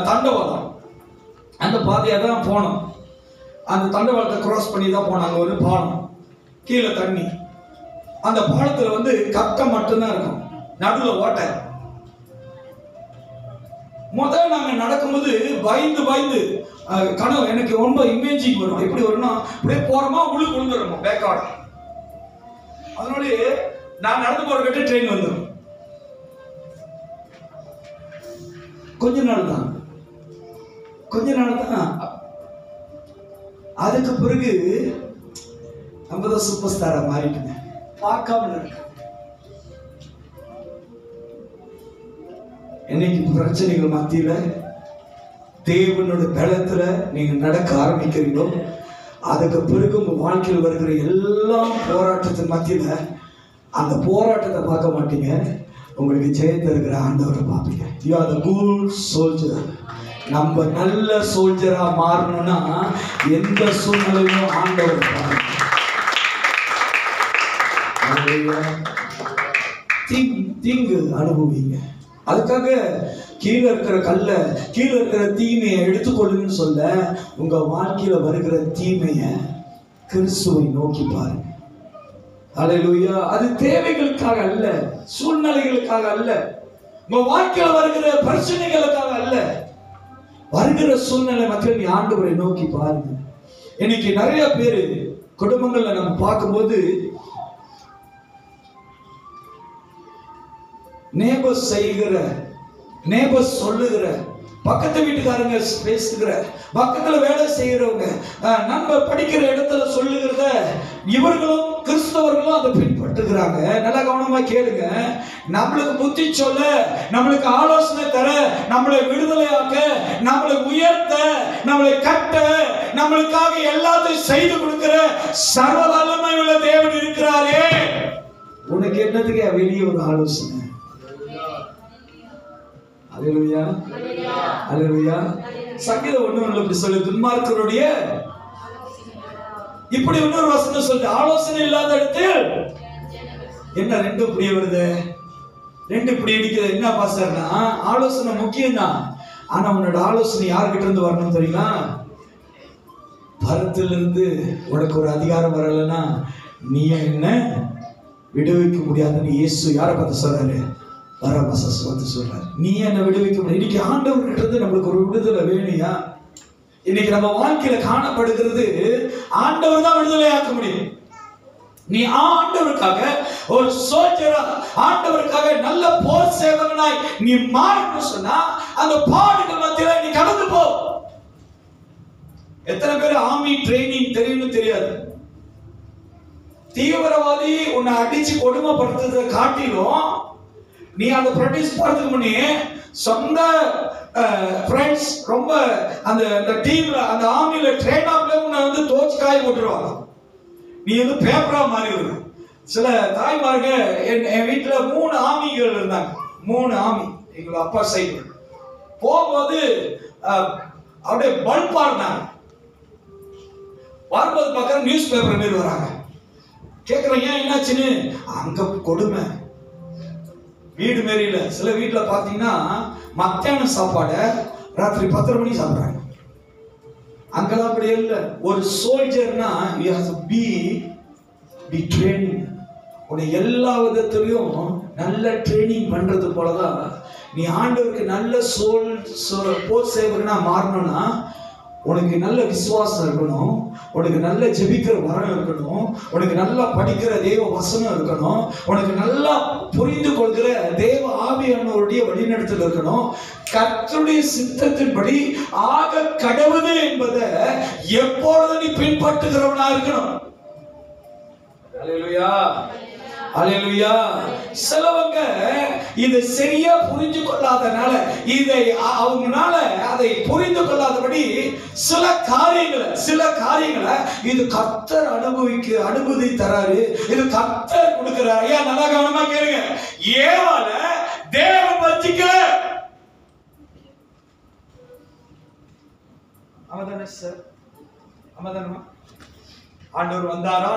தண்டவாளம், அந்த பாதையா தான் போனோம். அந்த தண்டவாளத்தை கிராஸ் பண்ணி தான் போனோம். அங்க ஒரு பாலம், கீழே தண்ணி. அந்த பாலத்துல வந்து கட்டம் மட்டும்தான் இருக்கும், நடுவில் ஓட்டை. முதல்ல நாங்க நடக்கும்போது பயந்து பயந்து கனவு எனக்கு ரொம்ப இமேஜிங் வரும். எப்படி வரும்னா அப்படியே போறோமா உழுக்கு விழுந்துடுறோமா பேக்காட. அதனால நான் நடந்து போற கட்டு ட்ரெயின் வந்துடும். கொஞ்ச நாள் தான். அதுக்கு பிறகு நம்ம தான் சூப்பர் ஸ்டாரா மாறிட்டுங்க. பார்க்காம இருக்கு. என்னைக்கு பிரச்சனைகள் மத்தியில தேவனோட பலத்துல நீங்க நடக்க ஆரம்பிக்கிறீங்களோ அதுக்கு பிறகு உங்க வாழ்க்கையில் வருகிற எல்லா போராட்டத்தின் மத்தியில அந்த போராட்டத்தை பார்க்க மாட்டீங்க, உங்களுக்கு ஜெயத்தை இருக்கிற ஆண்டவரை பார்ப்பீங்க. You are the good soldier. நம்ம நல்ல சோல்ஜரா மாறணும்னா எந்த சூழ்நிலையும் ஆண்டவர் தீங்கு அனுபவிங்க. அதுக்காக கீழே இருக்கிற கல்ல, கீழே இருக்கிற தீமையை எடுத்துக்கொள்ளுங்கன்னு சொல்ல, உங்க வாழ்க்கையில வருகிற தீமையை கிறிஸ்துவை நோக்கி பாருங்க. அல்லேலூயா. அது தேவைகளுக்காக அல்ல, சூழ்நிலைகளுக்காக அல்ல, உங்க வாழ்க்கையில வருகிற பிரச்சனைகளுக்காக அல்ல. வருகிற சூழ்நிலை மக்கள் நீ ஆண்டவரை நோக்கி பாருங்க. இன்னைக்கு நிறைய பேரு குடும்பங்கள்ல நம்ம பார்க்கும்போது நேபர் செய்கிற, நேபர் சொல்லுகிற, பக்கத்து வீட்டுக்காரங்க பேசுகிற, பக்கத்துல வேலை செய்யறவங்க, நம்ம படிக்கிற இடத்துல சொல்லுகிறத இவர்களும் கிறிஸ்தவர்களும் அதை பின்பற்றுகிறாங்க. நல்லா கவனமா கேளுங்க. நம்மளுக்கு புத்தி சொல்ல, நம்மளுக்கு ஆலோசனை தர, நம்மளை விடுதலையாக்க, நம்மளை உயர்த்த, நம்மளை கட்ட, நம்மளுக்காக எல்லாத்தையும் செய்து கொடுக்கிற சர்வ வல்லமை உள்ள தேவன் இருக்கிறாரே. உனக்கு என்னதுக்கு வெளியே ஒரு ஆலோசனை? அல்லேலூயா, அல்லேலூயா. சங்கீதம் 1:1 இப்படி சொல்லு, துன்மார்க்கருடைய இப்படி இன்னொரு வசனம் சொல்லுது, ஆலோசனை இல்லாத இடத்தில் என்ன ரெண்டும் இப்படி வருது, ரெண்டு இப்படி அடிக்குது. என்ன பாஸ்டர்னா, ஆலோசனை முக்கியம் தான், ஆனா உன்னோட ஆலோசனை யார்கிட்ட இருந்து வரணும் தெரியுமா? பரத்திலிருந்து. உனக்கு ஒரு அதிகாரம் வரலன்னா நீ என்ன விடுவிக்க முடியாதுன்னு இயேசு யாரை பார்த்து சொல்றாரு? பரமசஸ்வத்து சொல்றாரு. நீ என்ன விடுவிக்க முடியும். இன்னைக்கு ஆண்டவர்கிட்ட இருந்து நம்மளுக்கு ஒரு விடுதலை வேணுயா. இன்னைக்கு நம்ம வாழ்க்கையில காணப்படுகிறது ஆண்டவர் தான் விடுதலையாக்க முடியும். நீ ஆண்டவருக்காக ஒரு சோல்ஜரா, ஆண்டவருக்காக நல்ல போர் சேவகனாய் நீ மாறணும் சொன்னா அந்த பாடுகள் மத்தியில நீ கடந்து போ. எத்தனை பேர் ஆர்மி ட்ரைனிங் தெரியும்னு தெரியாது. தீவிரவாதி உன்னை அடிச்சு கொடுமைப்படுத்துறதை காட்டிலும் நீ அதை ப்ராக்டிஸ் பண்றதுக்கு முன்னே சொந்த ஃப்ரெண்ட்ஸ் ரொம்ப அந்த டீம்ல, அந்த ஆர்மியில ட்ரெயின் ஆப்ல உன்னை வந்து தோச்சு காய போட்டுருவாங்க. நீ வந்து பேப்பரா மாறிடுற. சில தாய்மார்க என் வீட்டுல 3 ஆர்மிகள் இருந்தாங்க. 3 ஆர்மி எங்க அப்பா சைடு. போகும்போது அப்படியே பல்பா இருந்தாங்க. வரும்போது பார்க்க நியூஸ் பேப்பர் மாரி வராங்க. கேட்குறேன் ஏன் என்னாச்சுன்னு. அங்க கொடுமை. வீடு மாரி இல்ல. சில வீட்டுல பாத்தீங்கன்னா மத்தியான சாப்பாடை ராத்திரி 10:30 மணிக்கு சாப்பிடுறாங்க. அங்கெல்லாம் அப்படி இல்லை. ஒரு சோல்ஜர்னா you have to be training. உன்னை எல்லா விதத்திலையும் நல்ல ட்ரைனிங் பண்றது போலதான் நீ ஆண்டவருக்கு நல்ல போர் சேவகனா மாறணும்னா உனக்கு நல்ல விசுவாசம் இருக்கணும், உனக்கு நல்ல ஜெபிக்கிற வரம் இருக்கணும், உனக்கு நல்லா படிக்கிற தேவ வசனம் இருக்கணும், உனக்கு நல்லா புரிந்து கொள்கிற தேவ ஆவியானவருடைய வழிநடத்தல் இருக்கணும். கர்த்தருடைய சித்தத்தின்படி ஆக கடவுது என்பதை எப்பொழுது நீ பின்பற்றுகிறவனா இருக்கணும். அல்லேலூயா, அல்லேலூயா. சிலவங்க இதை சரியா புரிஞ்சு கொள்ளாதனால, இதை அவங்கனால அதை புரிந்து கொள்ளாதபடி சில காரியங்களை இது கர்த்தர் அனுமதி தராரு, இது கர்த்தர் கொடுக்கிறார். ஐயா நல்லா கவனமா கேளுங்க. ஏவால தேவன் வச்சிக்கல. ஆமாதானே சார்? ஆமாதானமா? ஆண்டவர் வந்தாரா,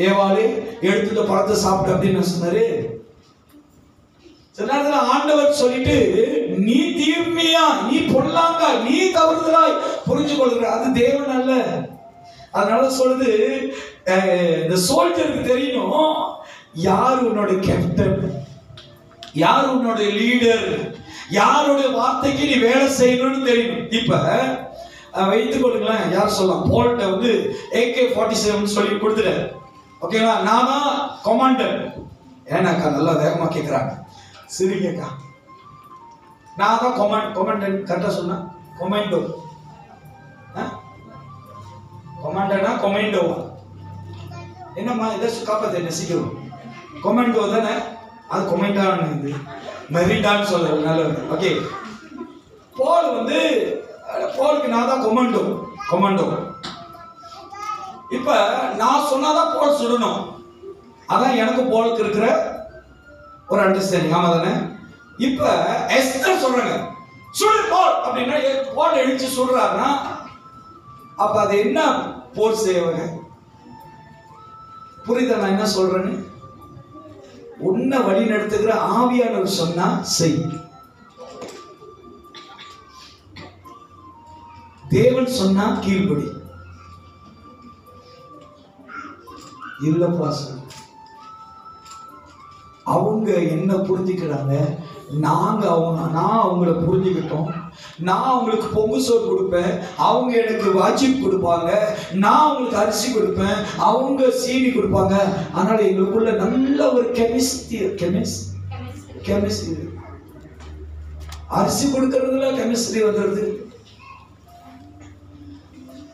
ஏவாளே எடுத்துட்டு பழத்தை சாப்பிடு அப்படின்னு சொன்னாரு. சில நேரத்துல ஆண்டவர் சொல்லிட்டு நீ தீமையா, நீ பொல்லாங்கா, நீ தவறுதலாய் புரிஞ்சு கொள்கிற, அது தேவன் அல்ல. அதனால சொல்லுது, இந்த சோல்ஜருக்கு தெரியணும் யார் உன்னோட கேப்டன், யார் உன்னோட லீடர், யாருடைய வார்த்தைக்கு நீ வேலை செய்யணும்னு தெரியணும். இப்ப வைத்துக் கொள்ளுங்களேன், யார் சொல்லலாம், போல்ட்ட வந்து AK-47 சொல்லி கொடுத்துட்டாரு. ஓகேவா? நான் தான் கமாண்டர். ஏன்னாக்கா நல்லா வேகமா கேட்கிறாங்க, சிரிக்கா. நான் தான் கமாண்டர். கரெக்டா சொன்னா கொமாண்டோ. கொமாண்டர்னா கொமாண்டோவா? என்னம்மா ஏதாச்சும் காப்பாத்து என்ன சீக்கிரம். கொமாண்டோ தானே அது, கொமாண்டான்னு இது மெரிடான்னு சொல்றது நல்லது. ஓகே, போல் வந்து போலுக்கு நான் தான் கொமாண்டோ. இப்ப நான் சொன்னாதான் போல் சுடணும். அதான் எனக்கு போலுக்கு இருக்கிற ஒரு அண்டர்ஸ்டாண்டிங். ஆமா தானே? இப்ப எஸ்தர் சொல்றாங்க சுடு போல் அப்படின்னா, போல் எழுச்சி சுடுறாருன்னா அப்ப அது என்ன போர் செய்வாங்க? புரியுதா நான் என்ன சொல்றேன்னு? உன்னை வழி நடத்துகிற ஆவியானவர் சொன்னா செய். தேவன் சொன்னா கீழ்படி. இல்லப்பா சார். அவங்க என்ன புரிஞ்சுக்கிறாங்க, நான் அவங்கள புரிஞ்சுக்கிட்டோம். நான் அவங்களுக்கு பொங்கு சோறு கொடுப்பேன், அவங்க எனக்கு வாஜிப் கொடுப்பாங்க. நான் அவங்களுக்கு அரிசி கொடுப்பேன், அவங்க சீனி கொடுப்பாங்க. அதனால எங்களுக்குள்ள நல்ல ஒரு கெமிஸ்ட்ரி அரிசி கொடுக்கறதுல கெமிஸ்ட்ரி வந்துடுது.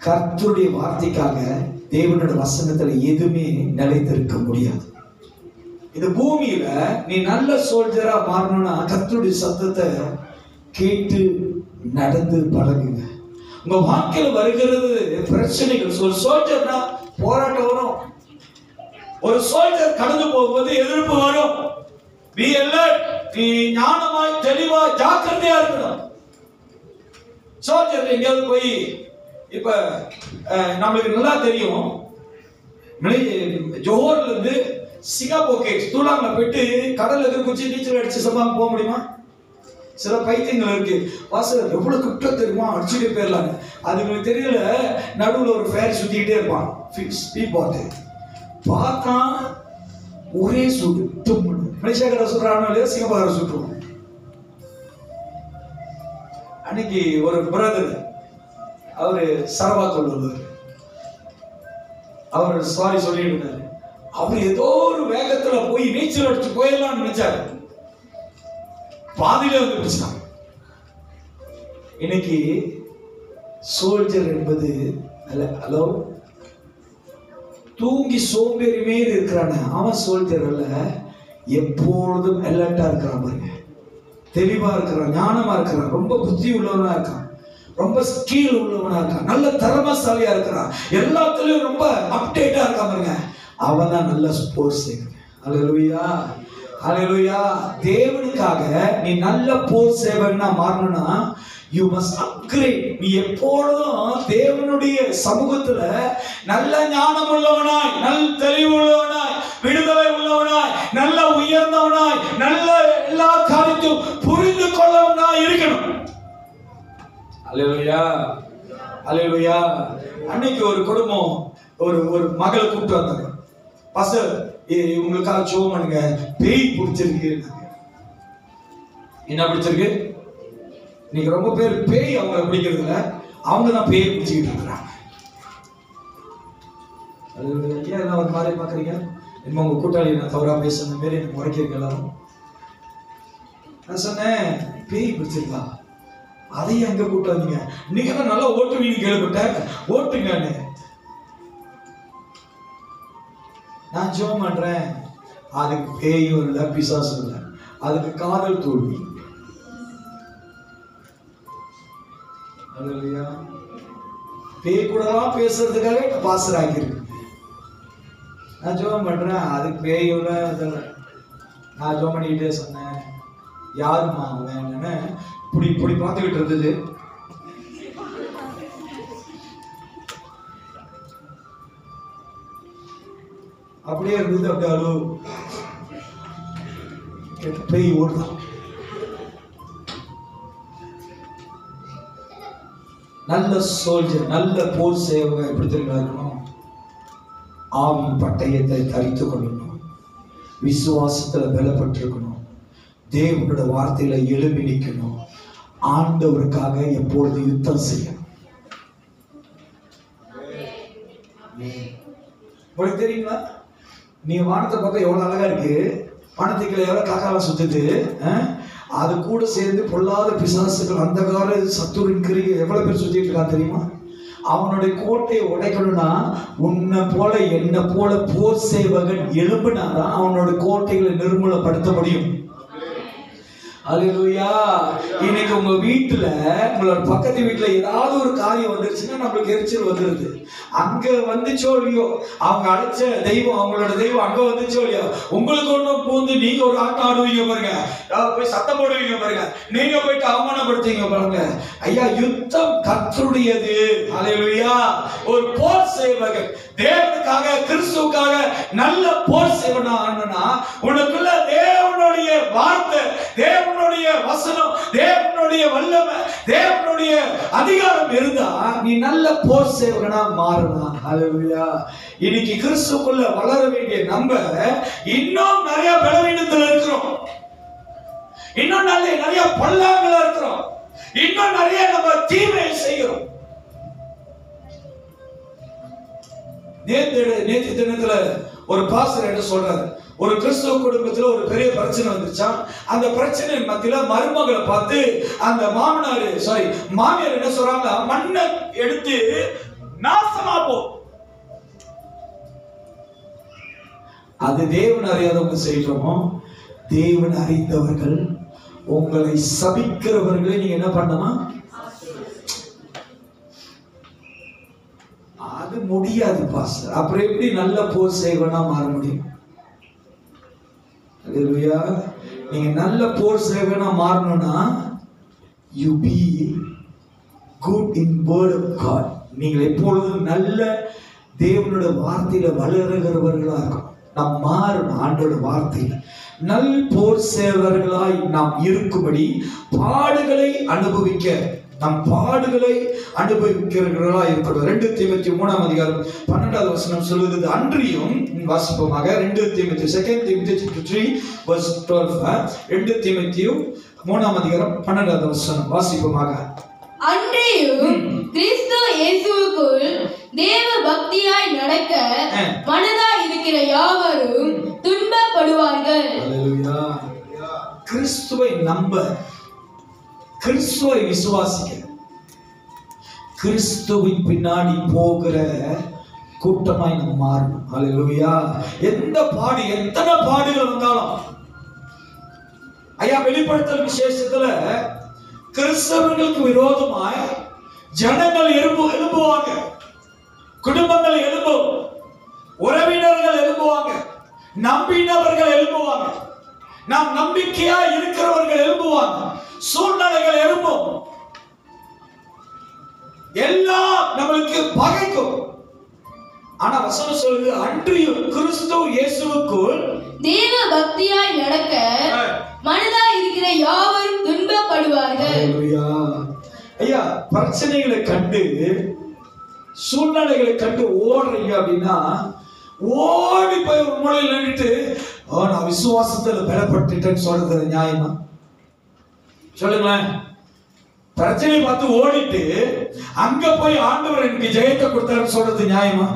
கர்த்தருடைய வார்த்தைக்காக தேவனோட வசனத்துல எதுவுமே நிலைத்திருக்க முடியாது. இந்த பூமியில நீ நல்ல சோல்ஜரா மாறணும்னா கர்த்தருடைய சத்தத்தை கேட்டு நடந்து பழகுங்க. உங்க வாழ்க்கையில வருகிறது பிரச்சனைகள். ஒரு சோல்ஜர்னா போராட்டம் வரும். ஒரு சோல்ஜர் கடந்து போகும்போது எதிர்ப்பு வரும். நீ ஞானமாய் தெளிவாய் ஜாக்கிரதையா இருக்கணும். சோல்ஜர் எங்கேயாவது போய் இப்ப நம்மளுக்கு நல்லா தெரியும், ஜோஹர்ல இருந்து சிங்கப்பூர் தூளாங்கல போயிட்டு கடல்ல எதிர்குச்சி நீச்சல் அடிச்சு சம்பாங்க போக முடியுமா? சில பைத்தியங்கள் இருக்கு. வாசல் எவ்வளவு குற்றம் தெரியுமா, அடிச்சுட்டே போயிடலாம். அதுங்களுக்கு தெரியல, நடுவில் ஒரு ஃபேர் சுத்திக்கிட்டே இருப்பான். பார்த்தா ஒரே சுட்டு மலேசியாக்கார சுடுறானோ இல்லையா, சிங்கப்பூர் சுட்டுருவோம். அன்னைக்கு ஒரு பிரதர், அவரு சரவாக்கல் உள்ளவர், அவர் சாரி சொல்லிட்டு இருந்தாரு. அவர் ஏதோ ஒரு வேகத்துல போய் நீச்சல் அடிச்சு போயிடலாம்னு நினைச்சாரு. பாதியில வந்து பிடிச்சாங்க. இன்னைக்கு சோல்ஜர் என்பது ஹலோ தூங்கி சோம்பேறி மாரி இருக்கிறான அவன் சோல்ஜர் அல்ல. எப்பொழுதும் அலர்ட்டா இருக்கிறான் பாருங்க, தெளிவா இருக்கிறான், ஞானமா இருக்கிறான், ரொம்ப புத்தி உள்ளவனா இருக்கான், ரொம்ப ஸ்கில் உள்ளவனா இருக்கான், நல்ல திறமைசாலியா இருக்கிறான், எல்லாத்துலயும் ரொம்ப அப்டேட்டா இருக்கான் பாருங்க. அவன் தான் நல்ல ஸ்போர்ட்ஸ். அல்லேலூயா, அல்லேலூயா. தேவனுக்காக நீ நல்ல போர் சேவகனா மாறணும்னா you must upgrade. நீ எப்பொழுதும் தேவனுடைய சமூகத்துல நல்ல ஞானம் உள்ளவனாய், நல்ல தெளிவு உள்ளவனாய், விடுதலை உள்ளவனாய், நல்ல உயர்ந்தவனாய், நல்ல எல்லா காரியத்தையும் புரிந்து கொள்ளவனாய் இருக்கணும். அல்லேலூயா, அல்லேலூயா. அன்னைக்கு ஒரு குடும்பம் ஒரு மகளை கூப்பிட்டு வந்தாங்க. பாஸ்டர், உங்களுக்காக ஜெபம் பண்ணுங்க, பேய் பிடிச்சிருக்கு. என்ன பிடிச்சிருக்கு? நீங்க ரொம்ப பேர் பேய் அவங்களை பிடிக்கிறது இல்ல, அவங்க தான் பேய் பிடிச்சிக்கிட்டு இருக்கிறாங்க. ஏன் ஒரு மாதிரி பாக்குறீங்க? இன்னும் உங்க கூட்டாளி நான் தவறா பேசுன மாரி எனக்கு முறைக்கிறீங்க எல்லாரும். நான் சொன்னேன், பேய் பிடிச்சிருக்கா, அதையும் எங்க கூப்பிட்டு வந்தீங்க? நீங்க தான் நல்லா ஓட்டுவீங்க கேள்விப்பட்டேன், ஓட்டுங்கன்னு. நான் ஜெபம் பண்றேன், அதுக்கு பேயும் இல்லை, பிசாசும் இல்லை, அதுக்கு காதல் தோல்வி. பேய் கூடலாம் பேசுறதுக்காக பாஸ்டர் ஆக்கிருக்கு. நான் ஜெபம் பண்றேன், அதுக்கு பேயும் இல்லை, இதெல்லாம். நான் ஜெபம் பண்ணிக்கிட்டே சொன்னேன், யாருமா அவன்? இப்படி இப்படி பார்த்துக்கிட்டு இருந்தது. அப்படியே இருந்தது. அப்படியே அழு பேய் ஓடுதான். நல்ல சோல்ஜர், நல்ல போர் சேவகன் எப்படி தெரியுமா இருக்கணும்? ஆவி பட்டயத்தை தரித்து கொள்ளணும், விசுவாசத்துல பலப்பட்டிருக்கணும், தேவனோட வார்த்தையில எழுப்பி நிற்கணும், ஆண்டவருக்காக எப்பொழுது யுத்தம் செய்யணும். உங்களுக்கு தெரியுங்களா? நீ வானத்தை பார்த்தா எவ்வளவு அழகா இருக்கு, வானத்துக்குள்ள எவ்வளவு காக்கால சுத்துது, அது கூட சேர்ந்து பொல்லாத பிசாசுகள், அந்த கால சத்துருவின் கிரியை எவ்வளவு பேர் சுத்திட்டு இருக்கான் தெரியுமா? அவனுடைய கோட்டையை உடைக்கணும்னா உன்னை போல என்ன போல போர் சேவகன் எழும்பினாதான் அவனோட கோட்டைகளை நிர்மூலப்படுத்த முடியும். அல்லேலூயா. இன்னைக்கு உங்க வீட்டுல, உங்களோட பக்கத்து வீட்டுல ஏதாவது ஒரு காரியம் வந்துருச்சுன்னா நம்மளுக்கு எரிச்சல் வந்துருது. அங்க வந்துச்சோ இல்லையோ, அவங்க அழைச்ச தெய்வம், அவங்களோட தெய்வம் அங்க வந்துச்சோ இல்லையோ, உங்களுக்கு ஒண்ணும் பூந்து நீங்க ஒரு ஆட்டம் ஆடுவீங்க பாருங்க, போய் சத்தம் போடுவீங்க பாருங்க, நீங்க போயிட்டு அவமானப்படுத்துவீங்க பாருங்க. ஐயா, யுத்தம் கர்த்தருடையது. அல்லேலூயா. ஒரு போர் சேவகன் தேவனுக்காக கிறிஸ்துவுக்காக நல்ல போர் செய்வனா ஆனா உனக்குள்ள தேவனுடைய வார்த்தை, தேவனுடைய வசனம், தேவனுடைய வல்லமை, தேவனுடைய அதிகாரம் இருந்தா நீ நல்ல போர் செய்வனா மாறலாம். ஹல்லேலூயா. இன்னைக்கு கிறிஸ்துவுக்குள்ள வளர வேண்டிய நம்ம இன்னும் நிறைய பலவீனத்துல இருக்கிறோம், இன்னும் நிறைய பல்லாங்களா இருக்கிறோம், இன்னும் நிறைய நம்ம தீமை செய்கிறோம். நேற்று தினத்துல ஒரு பாஸ்டர் என்ன சொல்றாரு, ஒரு கிறிஸ்துவ குடும்பத்துல ஒரு பெரிய பிரச்சனை வந்துருச்சா, அந்த பிரச்சனை மத்தியில மருமகளை பார்த்து அந்த மாமியார் என்ன சொல்றாங்க, மண்ணை எடுத்து நாசமா போ. அது தேவன் அறியாதவங்க செய்யறோமோ, தேவன் அறிந்தவர்கள் உங்களை சபிக்கிறவர்களை நீங்க என்ன பண்ணமா, அது முடியாது பாஸ்டர். அப்புறம் எப்படி நல்ல போர் செய்வனா மாற முடியும்? ஹல்லேலூயா. நீங்க நல்ல போர் செய்வனா மாறணும்னா you be good in word of God. நீங்கள் எப்பொழுதும் நல்ல தேவனுடைய வார்த்தையில வளருகிறவர்களா இருக்கும். நாம் மாறணும். ஆண்டோட வார்த்தையில நல் போர் சேவர்களாய் நாம் இருக்கும்படி பாடுகளை அனுபவிக்க, நம் பாடுகளை அனுபவிக்கிறவர்களா இருக்கணும். 2 தீமோத்தேயு 3ஆம் அதிகாரம் 12வது வசனம் சொல்லுகிறது. அன்றியும் வாசிப்போமாக 2 தீமோத்தேயு 2 Timothy 3:12. 2 தீமோத்தேயு 3ஆம் அதிகாரம் 12வது வசனம் வாசிப்போமாக. அன்றியும் கிறிஸ்து இயேசுவுக்குள் தேவ பக்தியாய் நடக்க மனதாய் இருக்கிற யாவரும் துன்பப்படுவார்கள். ஹல்லேலூயா. கிறிஸ்துவை நம்ப, கிறிஸ்துவை விசுவாசிக்க, கிறிஸ்துவின் பின்னாடி போகிற கூட்டமாய் நம்ம மாறணும். ஹல்லேலூயா. எந்த பாடு, எத்தனை பாடுகள் வந்தாலும், ஐயா வெளிப்படுத்தல் விசேஷத்துல கிறிஸ்தவர்களுக்கு விரோதமாய் ஜனங்கள் எழும்புவாங்க, குடும்பங்கள் எழும்பும், உறவினர்கள் எழும்புவாங்க, நம்பினவர்கள் எழும்புவாங்க, நாம் நம்பிக்கையா இருக்கிறவர்கள் எழும்புவாங்க, சூழ்நிலைகள் எழும்பும், எல்லாம் நம்மளுக்கு பகைக்கும். ஆனா வசனம் சொல்லுது, அன்றியும் கிறிஸ்து இயேசுவுக்குள் தேவ பக்தியாய் நடக்க மனதாய் இருக்கிற யாவரும் துன்பப்படுவார்கள். ஹல்லேலூயா. ஐயா பிரச்சனைகளை கண்டு, சூழ்நிலைகளை கண்டு ஓடுறீங்க அப்படின்னா, ஓடி போய் ஒரு மூலையில் நின்றுட்டு நான் விசுவாசத்துல பலப்பட்டுட்டேன்னு சொல்றது நியாயமா? சொல்லுங்களேன். பிரச்சனை பார்த்து ஓடிட்டு அங்க போய் ஆண்டவர் எனக்கு ஜெயத்தை கொடுத்தாருன்னு சொல்றது நியாயமா?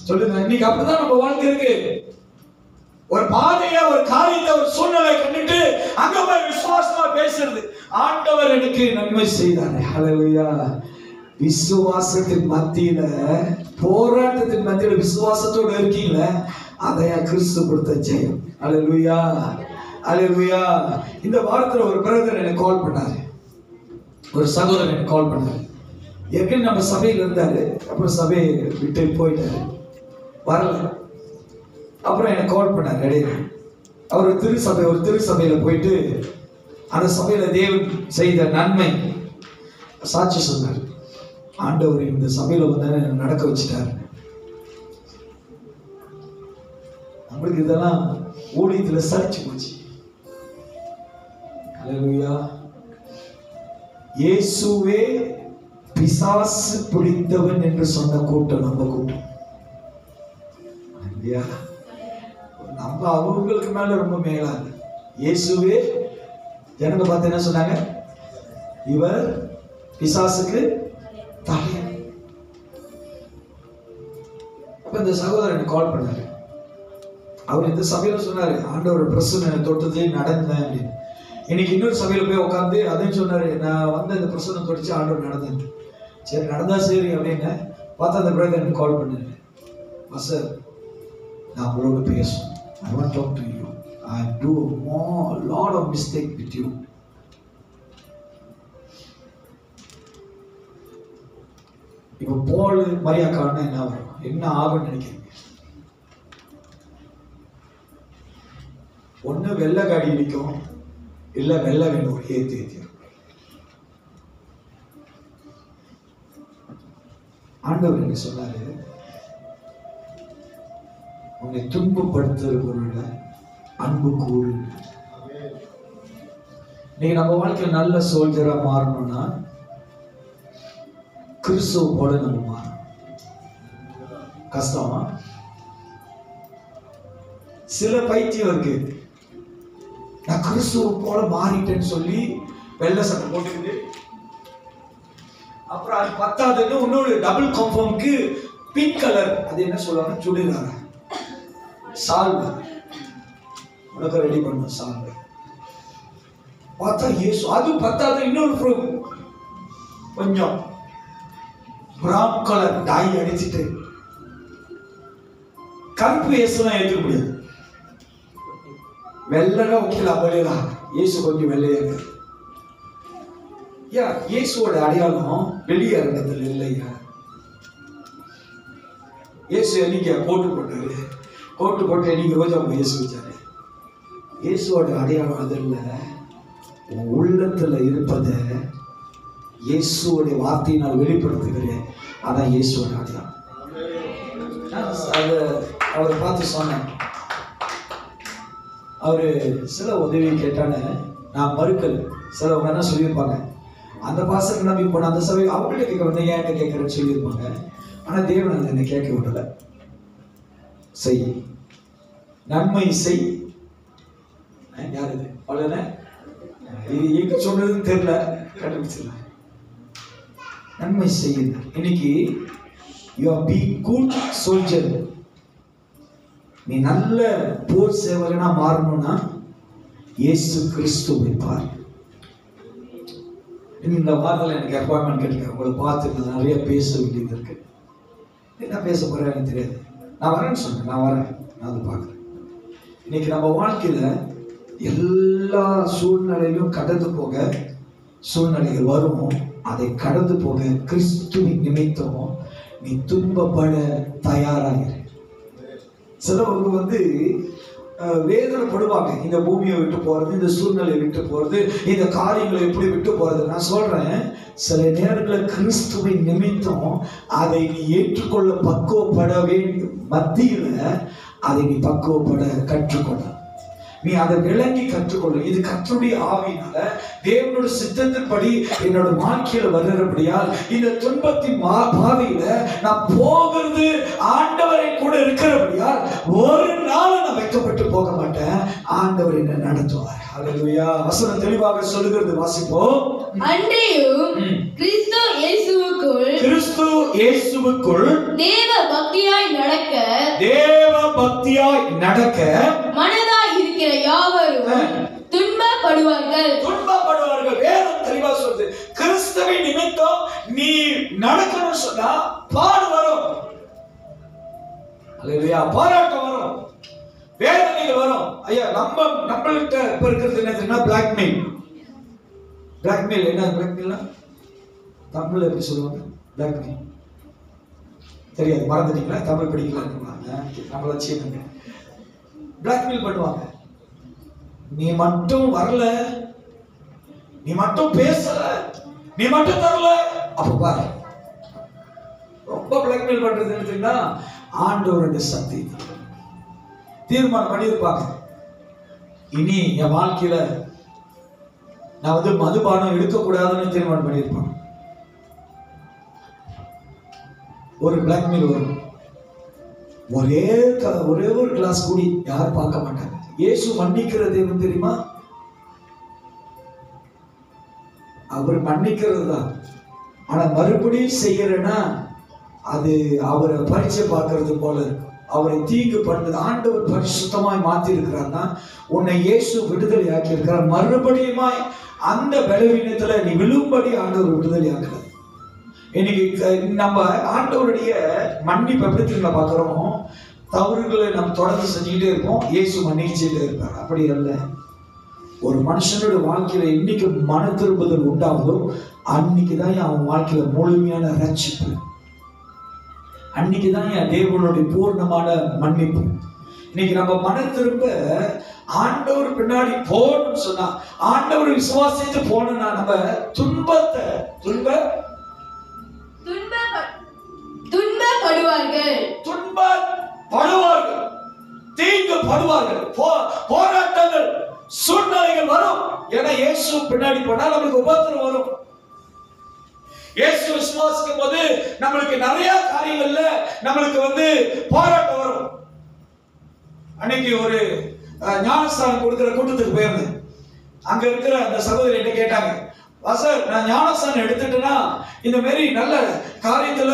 சொல்லுங்க. இன்னைக்கு அப்படிதான் நம்ம வாழ்க்கை இருக்கு. ஒரு பாதைய, ஒரு காரியத்தை, ஒரு சூழ்நிலை கண்டுட்டு அங்க போய் விசுவாசமா பேசுறது, ஆண்டவர் எனக்கு நன்மை செய்தார். ஹல்லேலூயா. விசுவாசத்தின் மத்தியில, போராட்டத்தின் மத்தியில விசுவாசத்தோடு இருக்கீங்களா, அதையா கிறிஸ்து கொடுத்த ஜெயம். ஹல்லேலூயா. ஹல்லேலூயா. இந்த வாரத்துல ஒரு பிரதர் எனக்கு கால் பண்ணாரு, ஒரு சகோதரன் எனக்கு கால் பண்ணாரு. ஏற்கனவே நம்ம சபையில் இருந்தாரு, அப்புறம் சபையை விட்டு போயிட்டாரு, வரல. அப்புறம் எனக்கு கால் பண்ணார் இடையில. அவர் ஒரு திருச்சபையில போயிட்டு அந்த சபையில தேவன் செய்த நன்மை சாட்சி சொன்னார். ஆண்டவர் இந்த சபையில வந்து நடக்க வச்சுட்டார். நம்மளுக்கு இதெல்லாம் ஊழியத்துல சலிச்சு போச்சு. ஹல்லேலூயா. இயேசுவே பிசாசு பிடித்தவன் என்று சொன்ன கூட்டம் நம்ம கூட்டம். நம்ம அவங்களுக்கு மேல ரொம்ப மேலாது. இயேசுவே ஜனங்க பார்த்து என்ன சொன்னாங்க, இவர் பிசாசுக்கு தலையன். அப்ப இந்த சகோதரன் கால் பண்ணாரு. அவர் இந்த சபையில சொன்னாரு, ஆண்டவர் பிரசன்ன தொட்டதே நடந்தேன் அப்படின்னு. இன்னைக்கு இன்னொரு சபையில போய் உட்காந்து அதையும் சொன்னாரு, நான் வந்து இந்த பிரசன்னம் தொடிச்சு ஆண்டவர் நடந்தேன். சரி நடந்தா சரி அப்படின்னு பார்த்தா அந்த பிரதர் எனக்கு கால் பண்ணாரு. சார் நான் உங்களோட பேசணும். I want to talk to you. I do a lot of mistake with you. இப்போ போல் மரியாக்கான என்ன வரும், என்ன ஆகும்னு நினைக்கிறீங்க? ஒண்ணு வெள்ளை காடி இடிக்கும், இல்ல வெள்ளை வேணும் ஏத்தி. ஆண்டவர் என்ன சொன்னாரு, உன்னை துன்பப்படுத்துறவர்களோட அன்பு கூறு. இன்னைக்கு நம்ம வாழ்க்கையில் நல்ல சோல்ஜரா மாறணும்னா கிறிஸ்துவ போல நம்ம மாறணும். கஷ்டமா? சில பைத்தியம் இருக்கு, நான் கிறிஸ்துவ போல மாறிட்டேன்னு சொல்லி வெள்ளை சட்டை போட்டுக்கிட்டு, அப்புறம் அது பத்தாதுன்னு இன்னொரு டபுள் கன்ஃபார்ம்க்கு பிங்க் கலர், அது என்ன சொல்லுவாங்க, சுடிதார சால்வை உனக்கு ரெடி பண்ண சால்வை பார்த்தா இயேசு. அது பத்தாது இன்னொரு கொஞ்சம் பிரவுன் கலர் டை அடிச்சுட்டு கருப்பு இயேசுலாம் ஏற்க முடியாது. வெள்ளனா ஓகேலா பழையலா, இயேசு கொஞ்சம் வெள்ளையா இருக்கு. இயேசுவோட அடையாளம் வெளியே அரங்கத்தில் இல்லையா? இயேசு என்னைக்கு கோட்டு போட்டாரு, கோட்டு போட்டு என்னைக்கு ரோஜா இயேசு வச்சாரு. இயேசுவோட அடையாளம் அது இல்லை, உள்ளத்துல இருப்பத இயேசுவோட வார்த்தையினால் வெளிப்படுத்துகிறேன். அதான் இயேசுவோட அடையாளம். அவரை பார்த்து சொன்னேன், அவரு சில உதவி கேட்டானே நான் மறுக்கல். சிலவங்க என்ன சொல்லியிருப்பாங்க, அந்த பாசத்துக்கு நம்பி போன அந்த சபை அவங்கள்ட்ட கேட்க வந்தேன், ஏன் என்ன கேட்கறேன்னு சொல்லியிருப்பாங்க. ஆனா தேவன் என்னை கேட்க விடல. செய், நன்மை செய். யாரு இது அவ்வளோதானே? இது எங்க சொன்னதுன்னு தெரியல, கண்டுபிடிச்சிடலாம். நன்மை செய்யுங்க. இன்னைக்கு you are be good soldier. நீ நல்ல போர் சேவகனா மாறணும்னா இயேசு கிறிஸ்துவை பார். இந்த வாரத்தில் எனக்கு அப்பாயின்மெண்ட் கிடைக்க உங்களை பார்த்து நிறைய பேச வேண்டியது இருக்கு. என்ன பேச போறேன் எனக்கு தெரியாது. நான் வரேன்னு சொன்னேன், நான் வரேன், நான் அதை பார்க்குறேன். இன்னைக்கு நம்ம வாழ்க்கையில எல்லா சூழ்நிலையிலும் கடந்து போக சூழ்நிலைகள் வரும். அதை கடந்து போக கிறிஸ்துவின் நிமித்தம் நீ துன்பப்பட தயாராகிற. சிலவங்க வேதனைப்படுவாங்க, இந்த பூமியை விட்டு போறது, இந்த சூழ்நிலையை விட்டு போறது, இந்த காரியங்களை எப்படி விட்டு போறது. நான் சொல்றேன், சில நேரங்களில் கிறிஸ்துவின் நிமித்தம் அதை நீ ஏற்றுக்கொள்ள பக்குவப்பட வேண்டும். மத்தியில அதை நீ பக்குவப்பட கற்றுக்கொள்ள, நீ அதை விளங்கி கற்றுக்கொள்ள. இது கர்த்தருடைய ஆவியினால தேவனோட சித்தத்தின்படி என்னோட வாழ்க்கையில வருகிறபடியால் இந்த துன்பத்தின் பாதையில நான் போகிறது ஆண்டவரை கூட இருக்கிறபடியால் ஒரு நாள் நான் வைக்கப்பட்டு போக மாட்டேன். ஆண்டவர் என்ன நடத்துவார். ஹல்லேலூயா. வசனம் தெளிவாக சொல்லுகிறது, வாசிப்போம். அன்றையும் கிறிஸ்து இயேசுவுக்குள் தேவ பக்தியாய் நடக்க மனதாய் இருக்கிற யாவரும் துன்பப்படுவார்கள். வேதம் தெளிவா சொல்லுது, கிறிஸ்துவின் நிமித்தம் நீ நடக்கணும்னு சொன்னா பாடு வரும். அல்லேலூயா. பாராட்டம் வரும், வேதனைகள் வரும். ஐயா, நம்மள்கிட்ட இப்ப இருக்கிறது என்ன தெரியுமா? பிளாக்மெயில். பிளாக்மெயில் என்ன? பிளாக்மெயில்னா தமிழ்ல எப்படி சொல்லுவாங்க? பிளாக்மெயில் தெரியாது, மறந்துட்டீங்களா? தமிழ் படிக்கல நம்மள செய்யுங்க. பிளாக்மெயில் பண்ணுவாங்க. நீ மட்டும் வரல, நீ மட்டும் பேசல, நீ மட்டும் தரல, அப்ப பாரு. ரொம்ப பிளாக்மெயில் பண்றது எடுத்தீங்கன்னா ஆண்டவருடைய சக்தி தீர்மானம் பண்ணியிருப்பாங்க. இனி என் வாழ்க்கையில நான் மதுபானம் எடுக்கக்கூடாதுன்னு தீர்மானம் பண்ணியிருப்பாங்க. ஒரு பிளாக்மெயில் வரும். ஒரே ஒரு கிளாஸ் கூடி யாரும் பார்க்க மாட்டாங்க. இயேசு மன்னிக்கிறது என்ன தெரியுமா? அவர் மன்னிக்கிறது தான். ஆனா மறுபடியும் செய்யறேன்னா அது அவரை பரிச்சை பார்க்கறது போல இருக்கும். அவரை தீங்கு பண்ணது. ஆண்டவர் பரிசுத்தமாய் மாத்தி இருக்கிறார்னா உன்னை இயேசு விடுதலை ஆக்கி இருக்கிறார். மறுபடியுமாய் அந்த பலவீனத்துல நீ விழும்படி ஆண்டவர் விடுதலை ஆக்குறார். இன்னைக்கு நம்ம ஆண்டவருடைய மன்னிப்பு எப்படி திரும்ப பார்க்கிறோம்? தவறுகளை நம்ம தொடர்ந்து செஞ்சுக்கிட்டே இருப்போம், இயேசு மன்னிச்சுட்டே இருப்பார். அப்படி அல்ல. ஒரு மனுஷனோட வாழ்க்கையில இன்னைக்கு மன திரும்புதல் உண்டாவதோ அன்னைக்குதான் அவன் வாழ்க்கையில முழுமையான ரட்சிப்பு, அன்னைக்குதான் என் தேவனுடைய பூர்ணமான மன்னிப்பு. இன்னைக்கு நம்ம மன திரும்ப ஆண்டவர் பின்னாடி போகணும்னு சொன்னா, ஆண்டவர் விசுவாசித்து போகணும்னா நம்ம துன்பப்படுவார்கள். தீங்கு படுவார்கள், போராட்டங்கள் சூழ்நிலைகள் வரும். ஏன்னா இயேசு பின்னாடி போனா நமக்கு உபத்திரம் வரும். இயேசு விசுவாசிக்கும் போது நம்மளுக்கு நிறைய காரியங்கள்ல நம்மளுக்கு போராட்டம் வரும். அன்னைக்கு ஒரு ஞானஸ்தானம் கொடுக்கிற கூட்டத்துக்கு போயிருந்தேன். அங்க இருக்கிற அந்த சகோதரி என்ன கேட்டாங்க, வாசர் நான் ஞானஸ்தானம் எடுத்துட்டேன்னா இந்த மாதிரி நல்ல காரியத்துல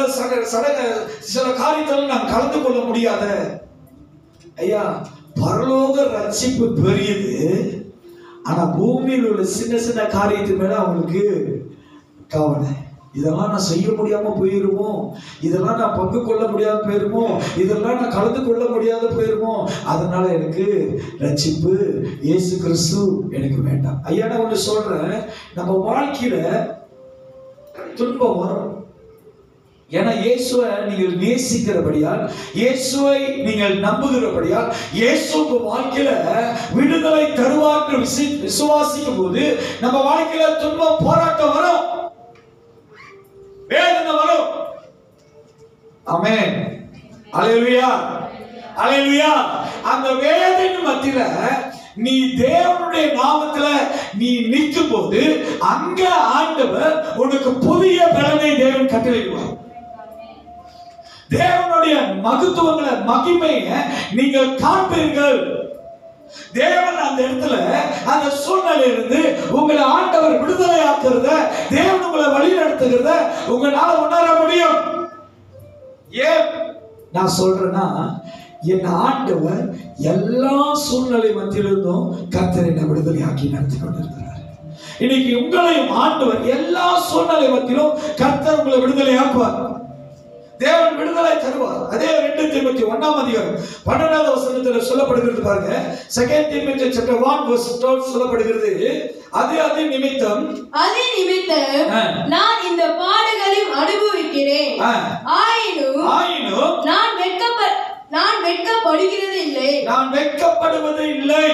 சில காரியத்துல நான் கலந்து கொள்ள முடியாத. ஐயா, பரலோக ரட்சிப்பு பெரியது, ஆனா பூமியில் உள்ள சின்ன சின்ன காரியத்து மேல அவங்களுக்கு கவலை. இதெல்லாம் நான் செய்ய முடியாம போயிருமோ, இதெல்லாம் நான் பங்கு கொள்ள முடியாம போயிருமோ, இதெல்லாம் நான் கலந்து கொள்ள முடியாத போயிருமோ, அதனால எனக்கு ரட்சிப்பு இயேசு கிறிஸ்து எனக்கு வேண்டாம். ஐயா நான் ஒன்று சொல்றேன், நம்ம வாழ்க்கையில துன்பம் வரும். ஏன்னா இயேசுவை நீங்கள் நேசிக்கிறபடியால், இயேசுவை நீங்கள் நம்புகிறபடியால், இயேசு உங்க வாழ்க்கையில விடுதலை தருவார் என்று விசுவாசிக்கும் போது நம்ம வாழ்க்கையில துன்பம் போராட்டம் வரும், வேதனை வரும். ஆமென், அல்லேலூயா, அல்லேலூயா. அந்த வேதனை மத்தியில நீ தேவனுடைய நாமத்துல நீ நிற்கும் போது அங்க ஆண்டவர் உனக்கு புதிய பலனை தேவன் கட்டளையிடுவார். தேவனுடைய மகத்துவங்களை மகிமையை நீங்கள் காண்பீர்கள். தேவன் அந்த இடத்துல அந்த சூழ்நிலையிலிருந்து உங்களை ஆண்டவர் விடுதலை ஆக்குறத, தேவன் உங்களை வழி நடத்துகிறத உங்களால உணர முடியும். ஏன் நான் சொல்றேன்னா, என் ஆண்டவர் எல்லா சூழ்நிலை மத்தியிலிருந்தும் கர்த்தர் என்னை விடுதலை ஆக்கி நடத்தி கொண்டிருக்கிறார். இன்னைக்கு உங்களையும் ஆண்டவர் எல்லா சூழ்நிலை மத்தியிலும் கர்த்தர் உங்களை விடுதலை ஆக்குவார். தேவன் விடுதலை தருவார். அதே 2 தீமோத்தேயு 1:12 சொல்லப்படுகிறது பாருங்க. 2 தீமோத்தேயு chapter 1:12 சொல்லப்படுகிறது, அதே நிமித்தம் நான் இந்த பாடுகளை அனுபவிக்கிறேன், ஆயினும் நான் வெட்கப்படுகிறது இல்லை. நான் வெட்கப்படுவது இல்லை.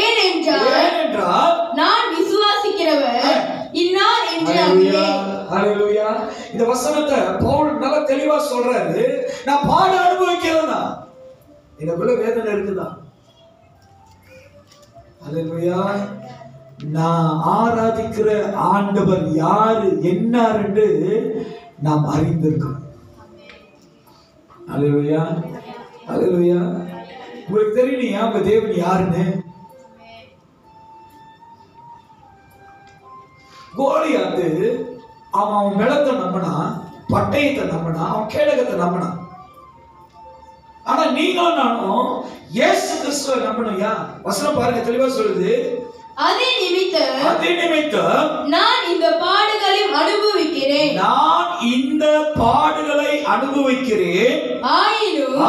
ஏனென்றால் நான் விசுவாசிக்கிறவர் இன்னார் என்று அறிவேன். ஹல்லேலூயா. இந்த வசனத்தை பவுல் நல்ல தெளிவா சொல்றாரு. நான் பாடு அனுபவிக்கிறேனா, எனக்குள்ள வேதனை இருக்குதா? ஹல்லேலூயா. நான் ஆராதிக்கிற ஆண்டவர் யாரு என்னார் என்று நாம் அறிந்திருக்கிறோம். ஹல்லேலூயா, ஹல்லேலூயா. உங்களுக்கு தெரியும் உங்க தேவன் யாருன்னு? கோலியாத்து அவன் பலத்தை நம்பினா, பட்டயத்தை நம்பினா, அவன் கேடகத்தை நம்பினான். ஆனா நீங்களும் நானும் இயேசு கிறிஸ்துவை நம்பணும்யா. வசனம் பாருங்க, தெளிவா சொல்லுது, அதே நிமித்தம் நான் இந்த பாடுகளை அனுபவிக்கிறேன்,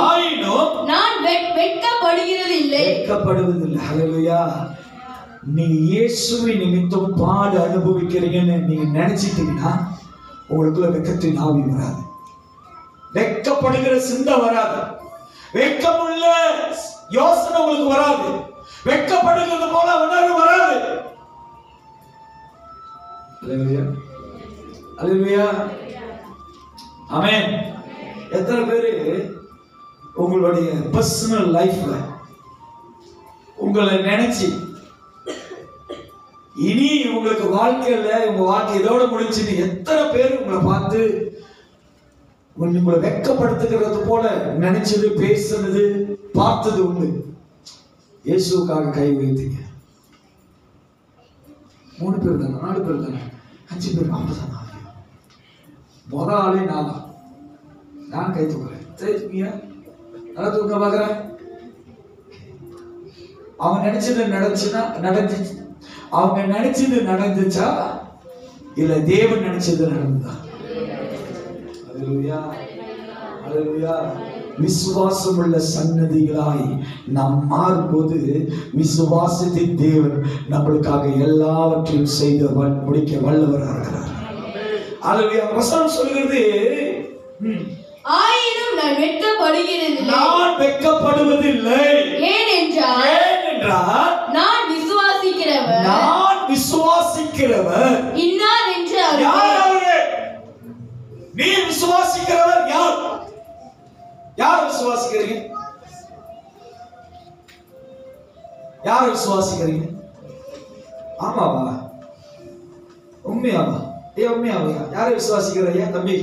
ஆயினும் நான் வெட்கப்படுகிறது இல்லை. ஹல்லேலூயா. நீங்க இயேசுவை நிமித்தம் பாடு அனுபவிக்கிறீங்கன்னு நீங்க நினைச்சிட்டீங்கன்னா உங்களுக்குள்ள வெட்கத்தின் ஆவி வராது, வெட்கப்படுகிற சிந்தை வராது, வெட்கமுள்ள யோசனை உங்களுக்கு வராது, வெட்கப்படுகிறது போல உணர்வு வராது. அல்லேலூயா, அல்லேலூயா, ஆமென். எத்தனை பேரு உங்களுடைய பர்சனல் லைஃப்ல உங்களை நினைச்சு இனி உங்களுக்கு வாழ்க்கையில உங்க வாழ்க்கை இதோட முடிச்சுன்னு எத்தனை பேர் உங்களை பார்த்து உங்களை வெட்கப்படுத்துகிறது போல நினைச்சது, பேசுனது, பார்த்தது உண்டு? இயேசுக்காக கை வைத்தீங்க. 3 பேர் தானே, 4 பேர் தானே, 5 பேர், அவ்வளவுதான். முதல் ஆளே நான் கை தூக்குறேன். தூக்கியா? நல்லா தூக்க பாக்குறேன். அவன் நினைச்சது அவங்க நினைச்சது நடந்துச்சா இல்ல தேவன் நினைச்சது நடந்ததா? அல்லேலூயா, அல்லேலூயா. விசுவாசம் உள்ள சன்னதிகளாய் நாம் மாறும்போது விசுவாசத்தின் தேவன் நம்மளுக்காக எல்லாவற்றையும் செய்து முடிக்க வல்லவராக இருக்கிறார். அல்லேலூயா. வசனம் சொல்கிறது, ஆயினும் நான் வெட்கப்படுகிறதில்லை, நான் வெட்கப்படுவதில்லை. ஏனென்றால் நான் விசுவாசிக்கிறவர் இன்னார் என்று அறிவேன். நீ விசுவாசிக்கிறவர் யார்? யார் விசுவாசிக்கிறீங்க? யாரை விசுவாசிக்கிறீங்க? ஆமாவா? உண்மையாவா? உண்மையாவையா? யாரை விசுவாசிக்கிற ஐயா தம்பி?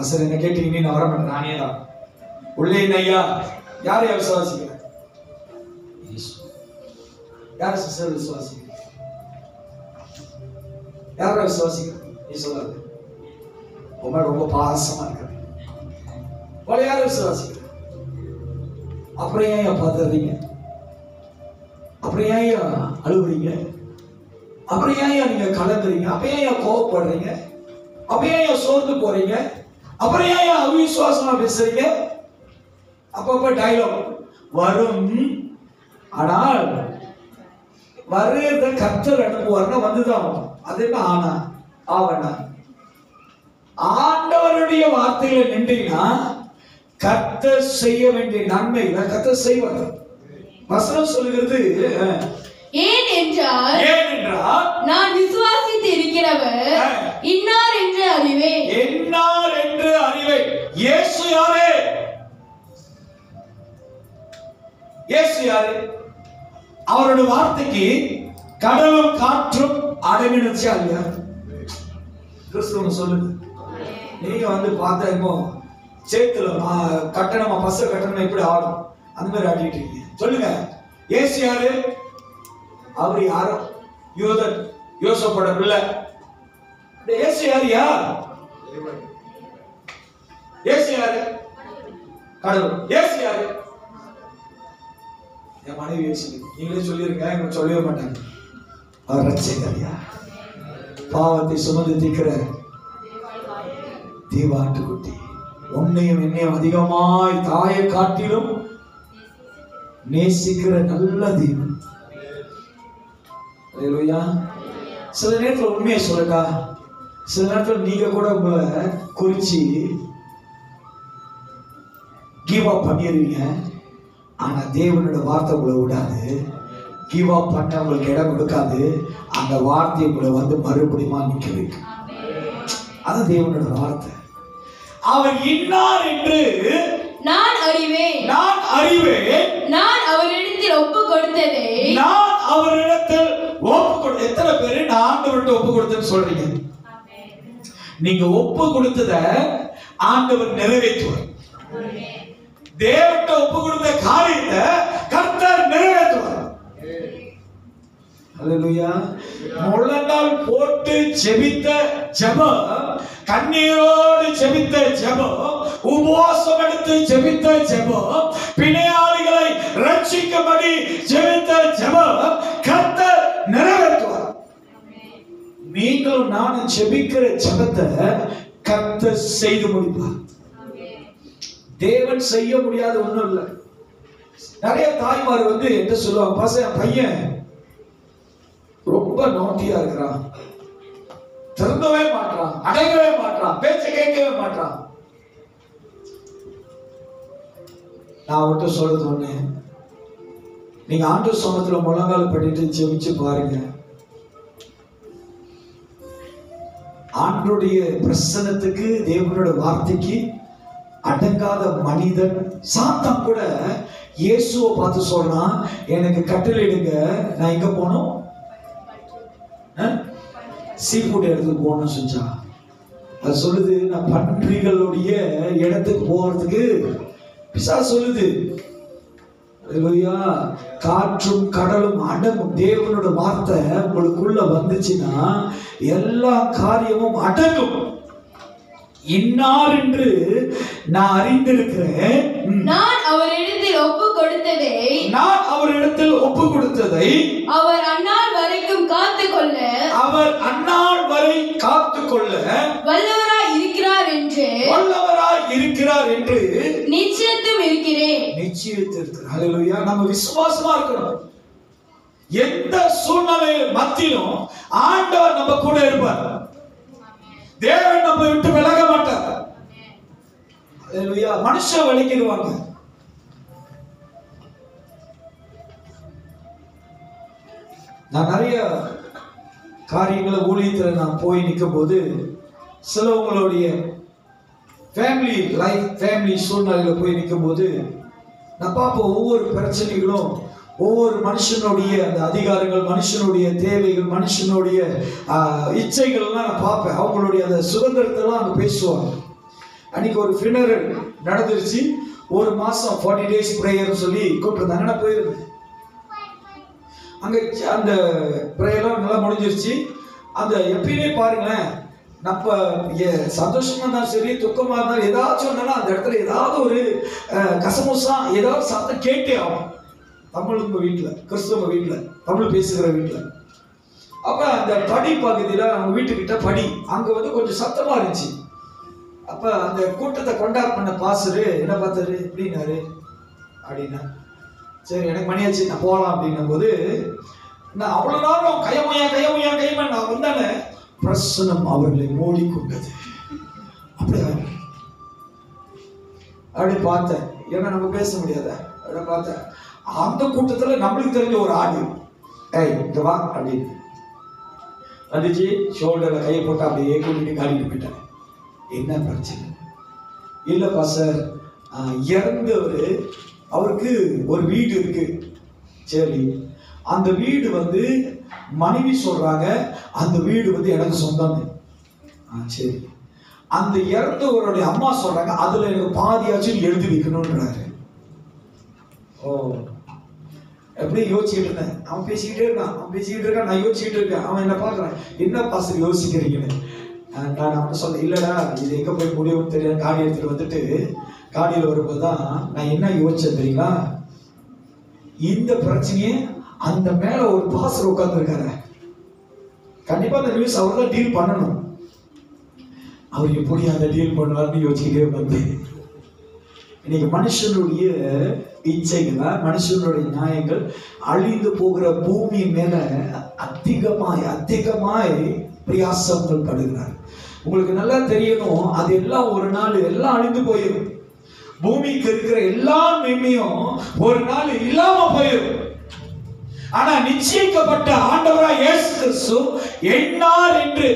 சார் என்ன கேட்டீங்க, நான் வர மாட்டேன், நானே தான் உள்ளே ஐயா. யாரையா விசுவாசிக்கிற? யார சிஸ்டர் விசுவாசிக்கிற? யார விசுவாசிக்கிற? நீ சொல்லாது. உங்க ரொம்ப பாசமா இருக்க. யார விசுவாசிக்கிற? அப்புறம் ஏன் பார்த்துறீங்க? அப்புறம் ஏன் அழுகுறீங்க? அப்புறம் ஏன் நீங்க கலங்குறீங்க? அப்ப ஏன் கோவப்படுறீங்க? அப்ப ஏன் சோர்ந்து போறீங்க? அப்புறம் ஏன் அவிசுவாசமா பேசுறீங்க? அப்பப்ப டயலாக் வரும். ஆனால் வருத கர்த்தர் அனுப்புவார்னா வந்துதான். அது என்ன ஆனா ஆவனா? ஆண்டவருடைய வார்த்தையில நின்றீங்கன்னா கர்த்தர் செய்ய வேண்டிய நன்மைகளை கர்த்தர் செய்வார். வசனம் சொல்லுகிறது ஏனென்றால் நான் விசுவாசித்து இருக்கிறவர் இன்னார் என்று அறிவேன். இன்னார் என்று அறிவேன். இயேசு யாரு? இயேசு யாரு? அவருடைய வார்த்தைக்கு கடலும் காற்றும் அடங்கிடுச்சா இல்லையா? கிறிஸ்துவ சொல்லுங்க. நீங்க வந்து பார்த்தா சேத்துல கட்டணமா பஸ் கட்டணம் எப்படி ஆடும் அந்த மாதிரி ஆடிட்டு இருக்கீங்க. சொல்லுங்க, இயேசு யாரு? அவரு யாரும் யூதன் யோசப்பட பிள்ளை. இயேசு யாரியா? இயேசு யாரு? கடவுள். இயேசு யாரு? என் மனைவி இயேசு. நீங்களே சொல்லிருங்க, இவங்க சொல்லவே மாட்டாங்க. அவர் ரட்சகரியா, பாவத்தை சுமந்து தீர்க்கிற தீவாட்டுக்குட்டி, உன்னையும் என்னையும் அதிகமாய் தாயை காட்டிலும் நேசிக்கிற நல்ல தேவன். சில நேரத்தில் உண்மையை சொல்லட்டா, சில நேரத்தில் நீங்க கூட உங்களை குறிச்சு கிவ் அப் பண்ணிடுவீங்க. ஆனா தேவனோட வார்த்தை உங்களை விடாது. கிவ் அப் பண்ண உங்களுக்கு இடம் கொடுக்காது. அந்த வார்த்தையை உங்களை வந்து மறுபடியும் நிக்க வைக்கும். அது தேவனோட வார்த்தை. அவர் இன்னார் என்று நான் அறிவேன். நான் அறிவேன். நான் அவரிடத்தில் ஒப்பு கொடுத்ததை நான் அவரிடத்தில் ஒப்பு கொடு. எத்தனை பேரு நான் ஆண்டவர்கிட்ட ஒப்பு கொடுத்தேன்னு சொல்றீங்க? நீங்க ஒப்பு கொடுத்தத ஆண்டவர் நிறைவேற்றுவார். தேவன்கிட்ட ஒப்பு கொடுத்த காரியத்தை கர்த்தர் நிறைவேற்றுவார். அல்லேலூயா. முழங்கால் போட்டு ஜெபித்த ஜெபம், கண்ணீரோடு ஜெபித்த ஜெபம், உபவாசம் எடுத்து ஜெபித்த ஜெபம், பிணையாளிகளை ரட்சிக்கும்படி ஜெபித்த ஜெபம் கர்த்தர் நிறைவேற்றுவார். நீங்களும் நானும் ஜெபிக்கிற ஜெபத்தை கர்த்தர் செய்து முடிப்பார். தேவன் செய்ய முடியாத ஒண்ணும் இல்லை. நிறைய தாய்மார் வந்து என்ன சொல்லுவாங்க, பையன் ரொம்ப நோட்டியா இருக்கிறான், திருந்தவே மாட்டான், அடங்கவே மாட்டான், பேச்ச கேட்கவே மாட்டான். நான் விட்டு சொல்றது ஒண்ணு, நீங்க ஆண்டவர் சமத்துல முழங்கால் பண்ணிட்டு ஜெபிச்சு பாருங்க. ஆண்டவருடைய பிரசன்னத்துக்கு, தேவனோட வார்த்தைக்கு அடங்காத மனிதன் சாத்தான் கூட இயேசுவை பார்த்து சொல்றான், எனக்கு கட்டளையிடுங்க, நான் எங்க போனோம், சீ ஃபுட் இடத்துக்கு போகணும்னு செஞ்சா. அது சொல்லுது, நான் பன்றிகளுடைய இடத்துக்கு போறதுக்கு பிசாசு சொல்லுது. காற்றும் கடலும் அடங்கும். தேவனோட வார்த்தை உங்களுக்குள்ள வந்துச்சுன்னா எல்லா காரியமும் அடங்கும். இன்னார் என்று நான் அறிந்திருக்கிறேன். நான் அவரிடத்தில் ஒப்பு கொடுத்ததை அவர் அந்நாள் வரைக்கும் காத்துக்கொள்ள வல்லவராய் இருக்கிறார் என்று நிச்சயத்தும் இருக்கிறேன். ஹல்லேலூயா. நம்ம விசுவாசமா இருக்கணும். எந்த சூழ்நிலை மத்தியிலும் ஆண்டவர் நம்ம கூட இருப்பார். தேவன் நம்ம விட்டு விலக மாட்டார். ஹல்லேலூயா. மனுஷன் விலகிடுவாங்க. நான் நிறைய காரியங்களை ஊழியத்தில் நான் போய் நிற்கும் போது சிலவங்களுடைய ஃபேமிலி லைஃப், ஃபேமிலி சூழ்நிலையில போய் நிற்கும் போது நான் பார்ப்போம், ஒவ்வொரு பிரச்சனைகளும் ஒவ்வொரு மனுஷனுடைய அந்த அதிகாரங்கள், மனுஷனுடைய தேவைகள், மனுஷனுடைய இச்சைகள் எல்லாம் நான் பார்ப்பேன். அவங்களுடைய அந்த சுதந்திரத்தெல்லாம் அங்கே பேசுவாங்க. அன்னைக்கு ஒரு ஃபினரல் நடந்துருச்சு. ஒரு மாசம் 40 days ப்ரேயர்னு சொல்லி கூப்பிட்டுருந்தாங்க. நான் போயிருந்தேன். அங்கே அந்த ப்ரேயர்லாம் நல்லா முடிஞ்சிருச்சு. அந்த எப்பயுமே பாருங்களேன், நம்ம சந்தோஷமா இருந்தாலும் சரி, துக்கமா இருந்தாலும் ஏதாச்சும் ஒன்றுனா அந்த இடத்துல ஏதாவது ஒரு கசமுசா ஏதாவது சத்தம் கேட்டே ஆகும். தமிழுங்க வீட்டில், கிறிஸ்தவ வீட்டில், தமிழ் பேசுகிற வீட்டில். அப்போ அந்த படி பகுதியில் அவங்க வீட்டுக்கிட்ட படி அங்கே வந்து கொஞ்சம் சத்தமாக இருந்துச்சு. அப்போ அந்த கூட்டத்தை கொண்டாட் பண்ண பாஸ்டரு என்ன பார்த்தாரு, எப்படின்னாரு அப்படின்னா, சரி எனக்கு மணியாச்சு நான் போகலாம் அப்படின்னும் போது, நான் அவ்வளோ நேரம் கையமையா நான் வந்தானே, பிரசனம் அவர்களை மூடிக்கொண்டது. அப்படி பார்த்தேன். ஏன்னா நம்ம பேச முடியாத அப்படி பார்த்தேன். அந்த கூட்டத்தில் நம்மளுக்கு தெரிஞ்ச ஒரு ஆடு, ஏய் இங்க வா அப்படின்னு வந்துச்சு. ஷோல்டர்ல கையை போட்டு அப்படியே கூட்டிட்டு காட்டிட்டு போயிட்டாங்க. என்ன பிரச்சனை? இல்லப்பா சார், இறந்தவர் அவருக்கு ஒரு வீடு இருக்கு. சரி, அந்த வீடு வந்து மனைவி சொல்றாங்க அந்த வீடு வந்து எனக்கு சொந்தம். சரி, அந்த இறந்தவருடைய அம்மா சொல்றாங்க அதுல எனக்கு பாதியாச்சும் எழுதி வைக்கணும்ன்றாரு. ஓ, எப்படி யோசிச்சுட்டு இருந்தேன். அவன் பேசிக்கிட்டே இருக்கான், நான் யோசிச்சுட்டு இருக்கேன். அவன் என்ன பார்க்கறான், என்ன பாஸ்டர் யோசிக்கிறீங்கன்னு. நான் அவன் சொல்ல, இல்லடா இது எங்க போய் முடியும்னு தெரியாது. காடி எடுத்துட்டு வந்துட்டு காடியில் வரும்போது தான் நான் என்ன யோசிச்சேன் தெரியுங்களா, இந்த பிரச்சனையே அந்த மேல ஒரு பாஸ்டர் உட்கார்ந்து இருக்காரு. கண்டிப்பா அந்த நியூஸ் அவர் தான் டீல் பண்ணணும். அவர் எப்படி அந்த டீல் பண்ணுவார்னு யோசிச்சுக்கிட்டே வந்து, இன்னைக்கு மனுஷனுடைய இச்சைகளா, மனுஷனுடைய நியாயங்கள் அழிந்து போகிற பூமி மேல அதிகமாய் பிரயாசங்கள் படுகிறார். உங்களுக்கு நல்லா தெரியணும், அது எல்லாம் ஒரு நாள் எல்லாம் அழிந்து போயிடும். பூமிக்கு இருக்கிற எல்லா மேன்மையும் ஒரு நாள் இல்லாம போயிடும். ஆனா நிச்சயிக்கப்பட்ட ஆண்டவராய் இயேசு கிறிஸ்து என்னார் என்று,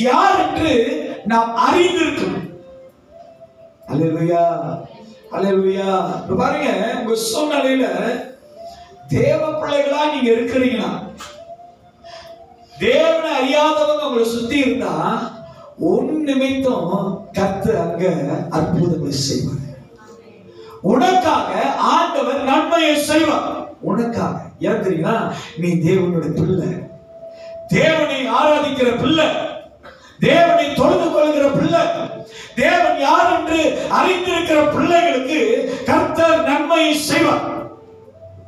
யார் என்று நாம் அறிந்திருக்கிறோம். அல்லேலூயா, அல்லேலூயா. பாருங்க, உங்க சூழ்நிலையில தேவ பிள்ளைகளா நீங்க இருக்கிறீங்களா? தேவனை அறியாதவங்க உங்களை சுத்தி இருந்தா உன் நிமித்தம் கர்த்தர் அங்க அற்புதங்களை செய்வார். உனக்காக ஆண்டவர் நன்மையை செய்வார். உனக்காக. ஏன் தெரியுங்களா? நீ தேவனுடைய பிள்ளை, தேவனை ஆராதிக்கிற பிள்ளை, தேவனை தொழுது கொள்கிற பிள்ளை, தேவன் யார் என்று அறிந்திருக்கிற பிள்ளைகளுக்கு கர்த்தர் நன்மையை செய்வார்.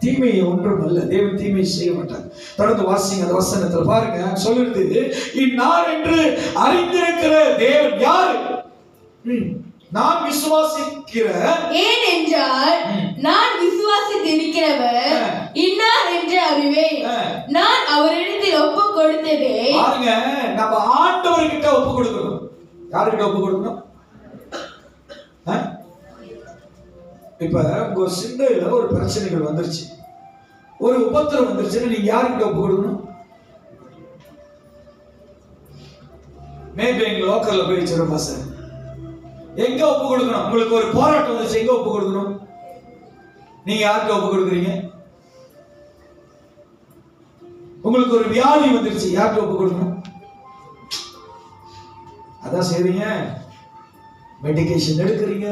தீமையை ஒன்றும் அல்ல, தேவன் தீமையை செய்ய மாட்டார். தொடர்ந்து வாசிங்க அந்த வசனத்தில் பாருங்க. சொல்லுது, இன்னார் என்று அறிந்திருக்கிற தேவன் யாரு? நான் விசுவாசிக்கிற, ஏனென்றால் நான் விசுவாசித்திருக்கிறவர் இன்னார் என்று அறிவேன். நான் அவரிடத்தில் ஒப்பு கொடுத்ததே. பாருங்க, நம்ம ஆண்டவர்கிட்ட ஒப்பு கொடுக்கணும். யாருக்கிட்ட ஒப்பு கொடுக்கணும்? இப்ப உங்க சிந்தையில ஒரு பிரச்சனைகள் வந்துருச்சு, ஒரு உபத்திரம் வந்துருச்சுன்னு நீங்க யாருக்கிட்ட ஒப்பு கொடுக்கணும்? மேபி எங்க லோக்கல்ல போய் வச்சிருப்பா சார், எங்க ஒப்பு கொடுக்கணும்? உங்களுக்கு ஒரு போராட்டம் வந்துச்சு, எங்க ஒப்பு கொடுக்கணும்? நீங்க யாருக்கு ஒப்பு கொடுக்குறீங்க? உங்களுக்கு ஒரு வியாதி வந்துருச்சு, யாருக்கு ஒப்பு கொடுக்கணும்? அதான் செய்றீங்க, மெடிகேஷன் எடுக்கிறீங்க,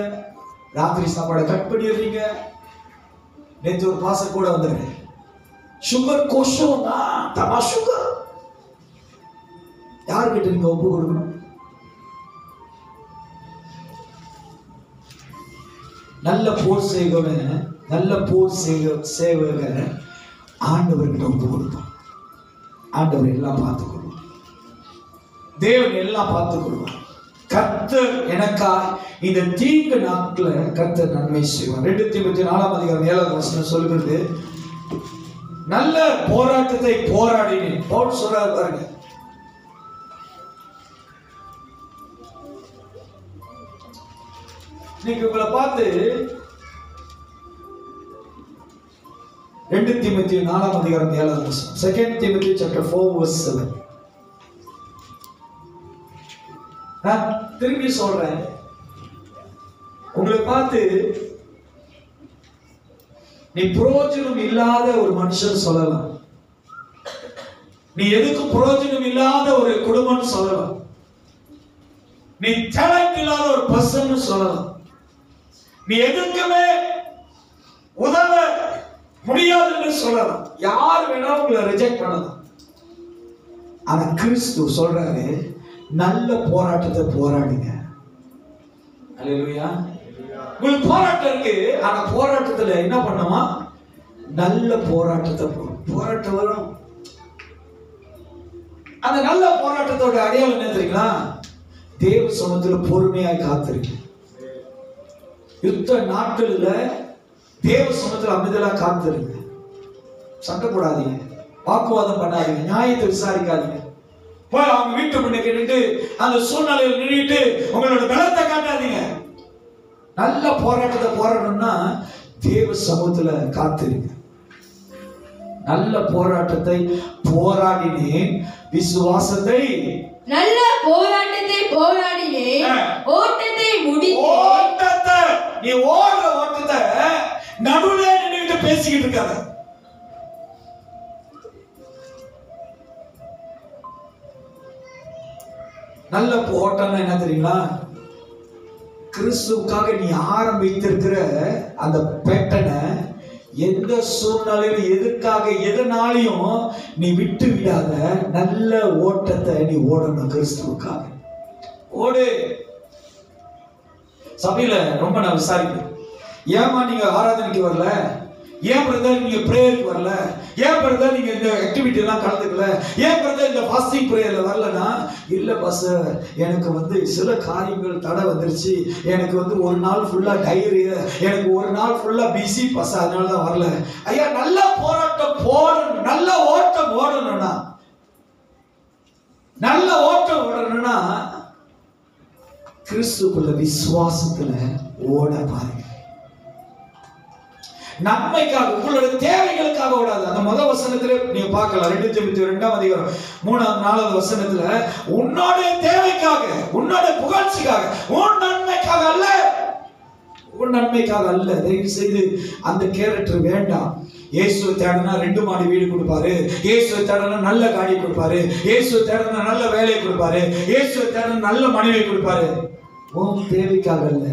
ராத்திரி சாப்பாடை கட் பண்ணிடுறீங்க. நேற்று ஒரு பாச கூட வந்துடுறேன், சுகர் கோஷம் தமா சுகர். யாருக்கிட்ட நீங்க ஒப்பு கொடுக்கணும்? நல்ல போர் செய்வன், நல்ல போர் சேவகன் ஆண்டவர்கிட்ட ஒப்பு கொடுப்பான். ஆண்டவர் எல்லாம் பார்த்துக் கொள்வார், தேவன் எல்லாம் பார்த்துக் கொள்வார். கர்த்தர் எனக்காய் இந்த தீங்கு நாட்கள கர்த்தர் நன்மை செய்வார். 2 தீமோத்தேயு 4:7 சொல்லுகிறது, நல்ல போராட்டத்தை போராடினேன். பவுல் சொல்றாரு பாருங்க, இன்னைக்கு உங்களை பார்த்து 2 தீமோத்தேயு 4:7, 2 Timothy chapter 4:7. நான் திரும்பி சொல்றேன், உங்களை பார்த்து நீ பிரயோஜனம் இல்லாத ஒரு மனுஷன் சொல்லலாம், நீ எதுக்கு பிரயோஜனம் இல்லாத ஒரு குடும்பம் சொல்லலாம், நீ டேலண்ட் இல்லாத ஒரு பர்சன் சொல்லலாம், நீ எதுக்குமே உதவ முடியாதுன்னு சொல்லலாம். யார் வேணாலும் உங்களை ரிஜெக்ட் பண்ணலாம். ஆனா கிறிஸ்து சொல்றாரு, நல்ல போராட்டத்தை போராடுங்க. அல்லேலூயா. உங்களுக்கு போராட்டம் இருக்கு, ஆனா போராட்டத்துல என்ன பண்ணுமா, நல்ல போராட்டத்தை போராட்டம் வரும். அந்த நல்ல போராட்டத்தோட அடையாளம் என்ன தெரியுங்களா? தேவ சமூகத்துல பொறுமையாய் காத்திருக்கு. யுத்த நாட்கள்ல தேவ சமூகத்துல அமைதலா காத்திருங்க. சண்டை போடாதீங்க, வாக்குவாதம் பண்ணாதீங்க, நியாயத்தை விசாரிக்காதீங்க. போய் அவங்க வீட்டு முன்னுக்கு நின்று அந்த சூழ்நிலையில் நின்றுட்டு உங்களோட பலத்தை காட்டாதீங்க. நல்ல போராட்டத்தை போராடணும்னா தேவ சமூகத்துல காத்திருங்க. நல்ல போராட்டத்தை போராடினேன், விசுவாசத்தை நல்ல போராட்டத்தை போராடினேன், ஓட்டத்தை முடித்தேன். ஓட்டத்தை நீ ஓடுற ஓட்டத்தை நடுவுல நின்னுட்டு பேசிக்கிட்டு இருக்காத. நல்ல ஓட்டம்னா என்ன தெரியுங்களா? கிறிஸ்துவுக்காக நீ ஆரம்பித்திருக்கிற அந்த பேட்டனை எந்த சூழ்நிலையிலும் எதற்காக எதனாலையும் நீ விட்டு விடாத நல்ல ஓட்டத்தை நீ ஓடணும். கிறிஸ்துவுக்காக ஓடு. சபையில ரொம்ப நான் விசாரிக்கிறேன், ஏமா நீங்க ஆராதனைக்கு வரல, ஏன் பிரதர் நீங்க பிரேயருக்கு வரல, ஏன் பிரதர் நீங்க இந்த ஆக்டிவிட்டி எல்லாம் கலந்துக்கல, ஏன் பிரதர் இந்த ஃபாஸ்டிங் பிரேயர்ல வரலன்னா, இல்ல பாஸ்டர் எனக்கு சில காரியங்கள் தடை வந்துருச்சு, எனக்கு ஒரு நாள் ஃபுல்லா டைரி, எனக்கு ஒரு நாள் ஃபுல்லா பிஸி பாஸ், அதனால தான் வரல. ஐயா, நல்ல போராட்டம் போடணும், நல்ல ஓட்டம் ஓடணும்னா, நல்ல ஓட்டம் ஓடணும்னா கிறிஸ்துக்குள்ள விசுவாசத்துல ஓட பாருங்க. நன்மைக்காக, உங்களோட தேவைகளுக்காக ஓடாது. அந்த முதல் வசனத்துல நீங்க பார்க்கலாம், 2 தீமோத்தேயு 2ஆம் அதிகாரம் 3ஆம் 4ஆவது வசனத்துல, உன்னோட தேவைக்காக, உன்னோட புகழ்ச்சிக்காக, உன் நன்மைக்காக அல்ல, உன் நன்மைக்காக அல்ல. தயவு செய்து அந்த கேரக்டர் வேண்டாம். இயேசுவை தேடனா 2 மாடி வீடு கொடுப்பாரு, இயேசுவை தேடனா நல்ல காடி கொடுப்பாரு, இயேசுவை தேடனா நல்ல வேலையை கொடுப்பாரு, இயேசுவை தேடனா நல்ல மனைவி கொடுப்பாரு. உன் தேவைக்காக அல்ல,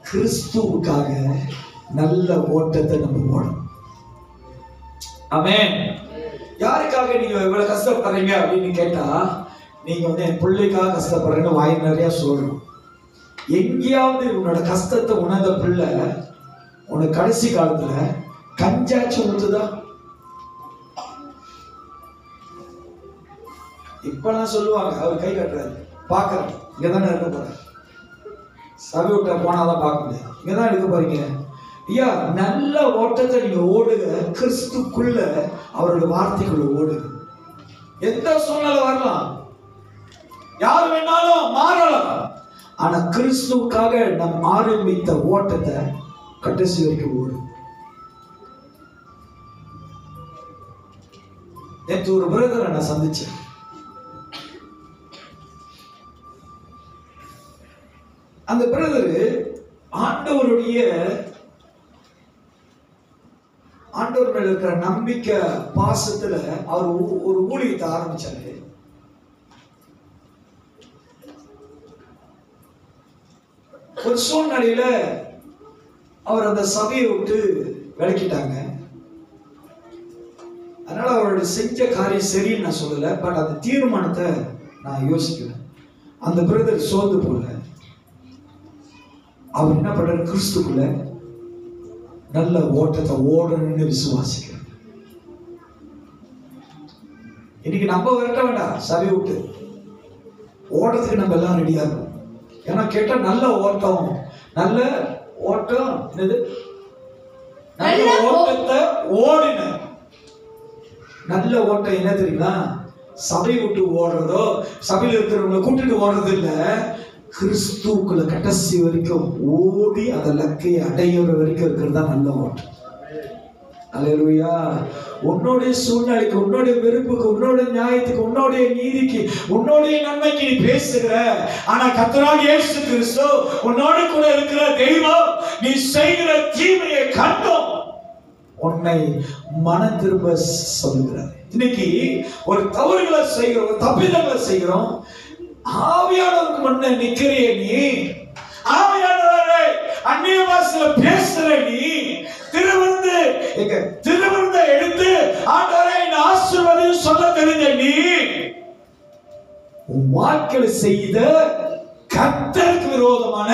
கிறிஸ்துவுக்காக நல்ல ஓட்டத்தை நம்ம ஓடணும். ஆமென். யாருக்காக நீங்க இவ்வளவு கஷ்டப்படுறீங்க அப்படின்னு கேட்டா, நீங்க என் பிள்ளைக்காக கஷ்டப்படுறீங்க வாய் நிறைய சொல்லணும். எங்கேயாவது உன்னோட கஷ்டத்தை உணர்ந்த பிள்ளை உனக்கு கடைசி காலத்துல கஞ்சாச்சு ஊத்துதா? இப்பெல்லாம் சொல்லுவாங்க, அவர் கை கட்டுறாரு, பாக்குறேன், இங்கதானே இருக்க போறேன், சபை விட்ட போனாதான் பார்க்க முடியாது, இங்கதான் இருக்க போறீங்க. ஐயா, நல்ல ஓட்டத்தை நீங்க ஓடுங்க, கிறிஸ்துக்குள்ள அவருடைய வார்த்தைக்குள்ள ஓடுங்க. எந்த சூழ்நிலை வரலாம், யார் வேணாலும் மாறலாம், ஆனா கிறிஸ்துவுக்காக நம் ஆரம்பித்த ஓட்டத்தை கடைசி வரைக்கும் ஓடு. நேற்று ஒரு பிரதரை நான் சந்திச்சேன். அந்த பிரதர் ஆண்டவர் மேல இருக்கிற நம்பிக்கை பாசத்துல அவர் ஒரு ஊழியத்தை ஆரம்பிச்சாரு. ஒரு சூழ்நிலையில அவர் அந்த சபையை விட்டு விலக்கிட்டாங்க. அதனால அவருடைய செஞ்ச காரியம் சரின்னு நான் சொல்லல, பட் அந்த தீர்மானத்தை நான் யோசிக்கிறேன். அந்த பிரதர் சோர்ந்து போல, அவர் என்ன பண்றாரு, கிறிஸ்துக்குள்ள நல்ல ஓட்டத்தை ஓடணும்னு விசுவாசிக்கிறார். இன்னைக்கு நம்ம விரட்ட வேண்டாம், சபை விட்டு ஓட்டத்துக்கு நம்ம எல்லாம் ரெடியா இருக்கும். ஏன்னா கேட்டா நல்ல ஓட்டம், நல்ல ஓட்டம் என்னது, நல்ல ஓட்டத்தை ஓடின. நல்ல ஓட்டம் என்ன தெரியுங்களா? சபை விட்டு ஓடுறதோ, சபையில் இருக்கிறவங்களை கூட்டிட்டு ஓடுறது இல்ல, கிறிஸ்துவுக்குள்ள கடைசி வரைக்கும் ஓடி அந்த லக்கையை அடையிற வரைக்கும் இருக்கிறது தான் நல்ல ஓட்டம். அல்லேலூயா. உன்னுடைய சூழ்நிலைக்கு, உன்னுடைய வெறுப்புக்கு, உன்னுடைய நியாயத்துக்கு, உன்னுடைய நீதிக்கு, உன்னுடைய நன்மைக்கு நீ பேசுகிற, ஆனா கர்த்தராகிய இயேசு கிறிஸ்து உன்னோடு கூட இருக்கிற தெய்வம் நீ செய்கிற தீமையை கண்டும் உன்னை மனம் திரும்ப சொல்லுகிறார். இன்னைக்கு ஒரு தவறுகளை செய்கிறோம், ஒரு தப்பிதங்களை செய்கிறோம். ஆவியானவருக்கு முன்ன நிக்கிறிய நீ, ஆவியானவரே அந்நிய பாஷையில பேசுற நீ, திருவிருந்த எடுத்து ஆண்டவரே இந்த ஆசீர்வாதம் சொல்ல தெரிஞ்ச நீ, உன் வாழ்க்கையில செய்த கர்த்தருக்கு விரோதமான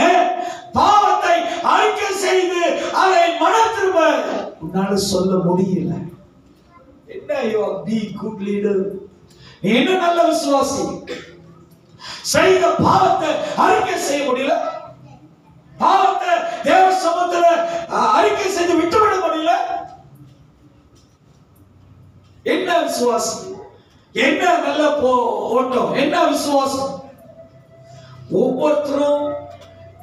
பாவத்தை அறிக்கை செய்து அதை மனம் திரும்ப உன்னால சொல்ல முடியல. என்ன பி குட் லீடர், நீ என்ன நல்ல விசுவாசி, செய்த பாவத்தை அறிக்கை செய்ய முடியல, பாவத்தை தேவ சமூகத்துல அறிக்கை செய்து விட்டுவிட முடியல. என்ன விசுவாசி, என்ன நல்ல ஓட்டம், என்ன விசுவாசம்? ஒவ்வொருத்தரும்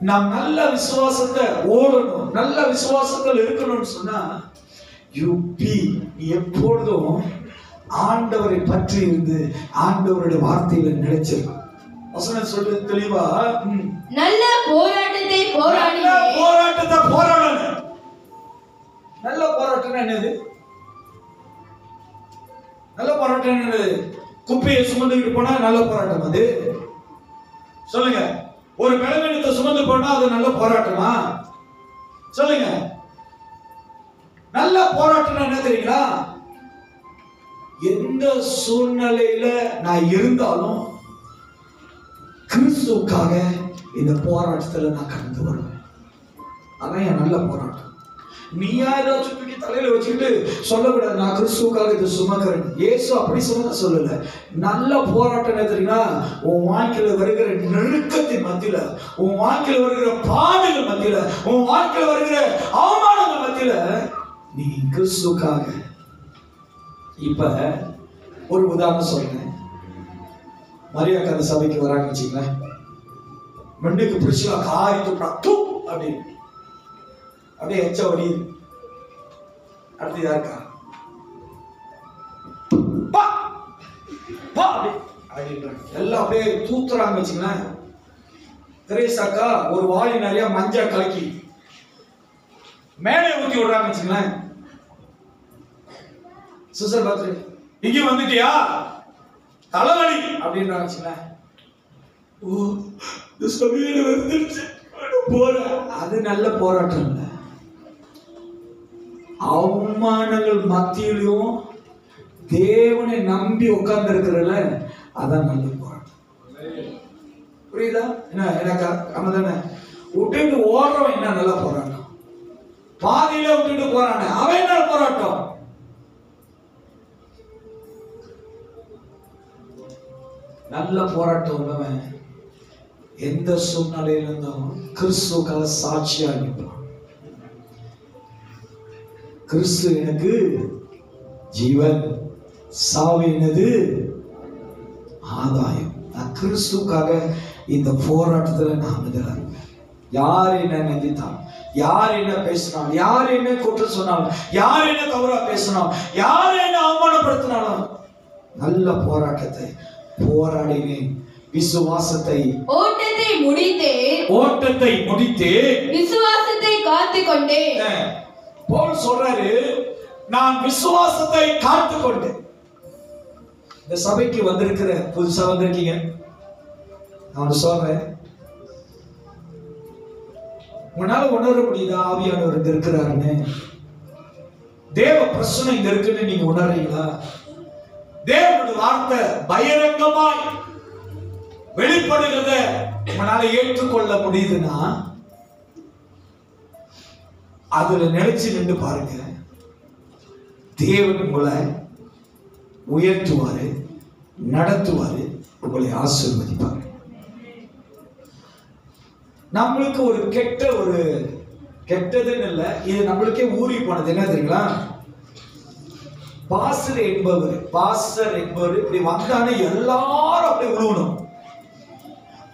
நாம் நல்ல விசுவாசத்தை ஓடணும், நல்ல விசுவாசத்தில் இருக்கணும்னு சொன்னா எப்பொழுதும் ஆண்டவரை பற்றி இருந்து ஆண்டவருடைய வார்த்தையில நினைச்சிருக்கும். வசனம் சொல்லு தெளிவா, நல்ல போராட்டத்தை போராடணும். நல்ல போராட்டம் என்னது? நல்ல போராட்டம் என்னது? குப்பையை சுமந்துக்கிட்டு போனா நல்ல போராட்டம் அது? சொல்லுங்க. ஒரு பலவீனத்தை சுமந்து போனா அது நல்ல போராட்டமா? சொல்லுங்க. நல்ல போராட்டம் என்ன தெரியுங்களா? எந்த சூழ்நிலையில நான் இருந்தாலும் கிறிஸ்துவுக்காக இந்த போராட்டத்துல நான் கடந்து வருவேன். அதான் என் நல்ல போராட்டம். நீயா ஏதாச்சும் தூக்கி தலையில வச்சுக்கிட்டு சொல்லக்கூடாது நான் கிறிஸ்துவுக்காக இதை சுமக்கிறேன். இயேசு அப்படி சொல்லல. நல்ல போராட்டம் என்ன தெரியுமா? உன் வாழ்க்கையில வருகிற நெருக்கத்தின் மத்தியில, உன் வாழ்க்கையில வருகிற பாடுகள் மத்தியில, உன் வாழ்க்கையில வருகிற அவமானங்கள் மத்தியில நீ கிறிஸ்துவுக்காக. இப்ப ஒரு உதாரணம் சொல்றேன். மரியா கதை சபைக்கு வராங்க வச்சுங்களேன். மெண்டுக்கு பிடிச்சா காரி துப்பு அப்படின்னு அப்படியே எச்ச வடி. அடுத்து யாருக்கா எல்லாம் அப்படியே தூத்துறாங்க வச்சுங்களேன். தெரேசாக்கா ஒரு வாளி நிறைய மஞ்சள் கலக்கி மேலே ஊத்தி விடுறாங்க வச்சுங்களேன். சிஸ்டர் பாத்து இங்க வந்துட்டியா தலைவலி அப்படின்றாங்க வச்சுங்களேன். அது நல்ல போராட்டம் இல்ல. அவமானங்கள் மத்தியிலும் தேவனை நம்பி உட்கார்ந்து இருக்கிறல, அதான் நல்ல போராட்டம். புரியுதா? என்ன எனக்கா நம்ம தானே விட்டுட்டு ஓடுறவன் என்ன நல்ல போராட்டம்? பாதியில விட்டுட்டு போறானே அவன் என்ன போராட்டம்? நல்ல போராட்டம் உள்ளவன் எந்த சூழ்நிலையில இருந்தும் கிறிஸ்துவுக்காக சாட்சியா இருப்பான். கிறிஸ்து எனக்கு ஜீவன், சாவு என்னது ஆதாயம். நான் கிறிஸ்துவுக்காக இந்த போராட்டத்துல நான் இருப்பேன். யார் என்ன நிந்தித்தாலும், யார் என்ன பேசினாலும், யார் என்ன குற்றம் சொன்னாலும், யார் என்ன தவறா பேசினாலும், யார் என்ன அவமானப்படுத்தினாலும் நல்ல போராட்டத்தை போராடினேன். விசுவாசத்தை ஓட்டத்தை முடித்தேன், விசுவாசத்தை காத்துக்கொண்டேன். பவுல் சொல்றாரு, நான் விசுவாசத்தை காத்துக்கொண்டேன். இந்த சபைக்கு வந்திருக்கிற புதுசா வந்திருக்கீங்க, நான் சொல்றேன், உன்னால உணர முடியுதா ஆவியானவர் இங்க இருக்கிறாருன்னு? தேவ பிரச்சனை இங்க இருக்குன்னு நீங்க உணர்றீங்களா? தேவனுடைய வார்த்தை பகிரங்கமாய் வெளிப்படுகிறத உங்களால ஏற்றுக்கொள்ள முடியுதுன்னா அதுல நினைச்சு நின்று பாருங்க. தேவன் உங்களை உயர்த்துவாரு, நடத்துவாரு, உங்களை ஆசீர்வதிப்பாரு. நம்மளுக்கு ஒரு கெட்டதுன்னு இல்ல, இது நம்மளுக்கே ஊறி போனது என்ன தெரியுங்களா? பாஸ்டர் என்பவர் இப்படி வந்தானே எல்லாரும் அப்படி உழுவணும்.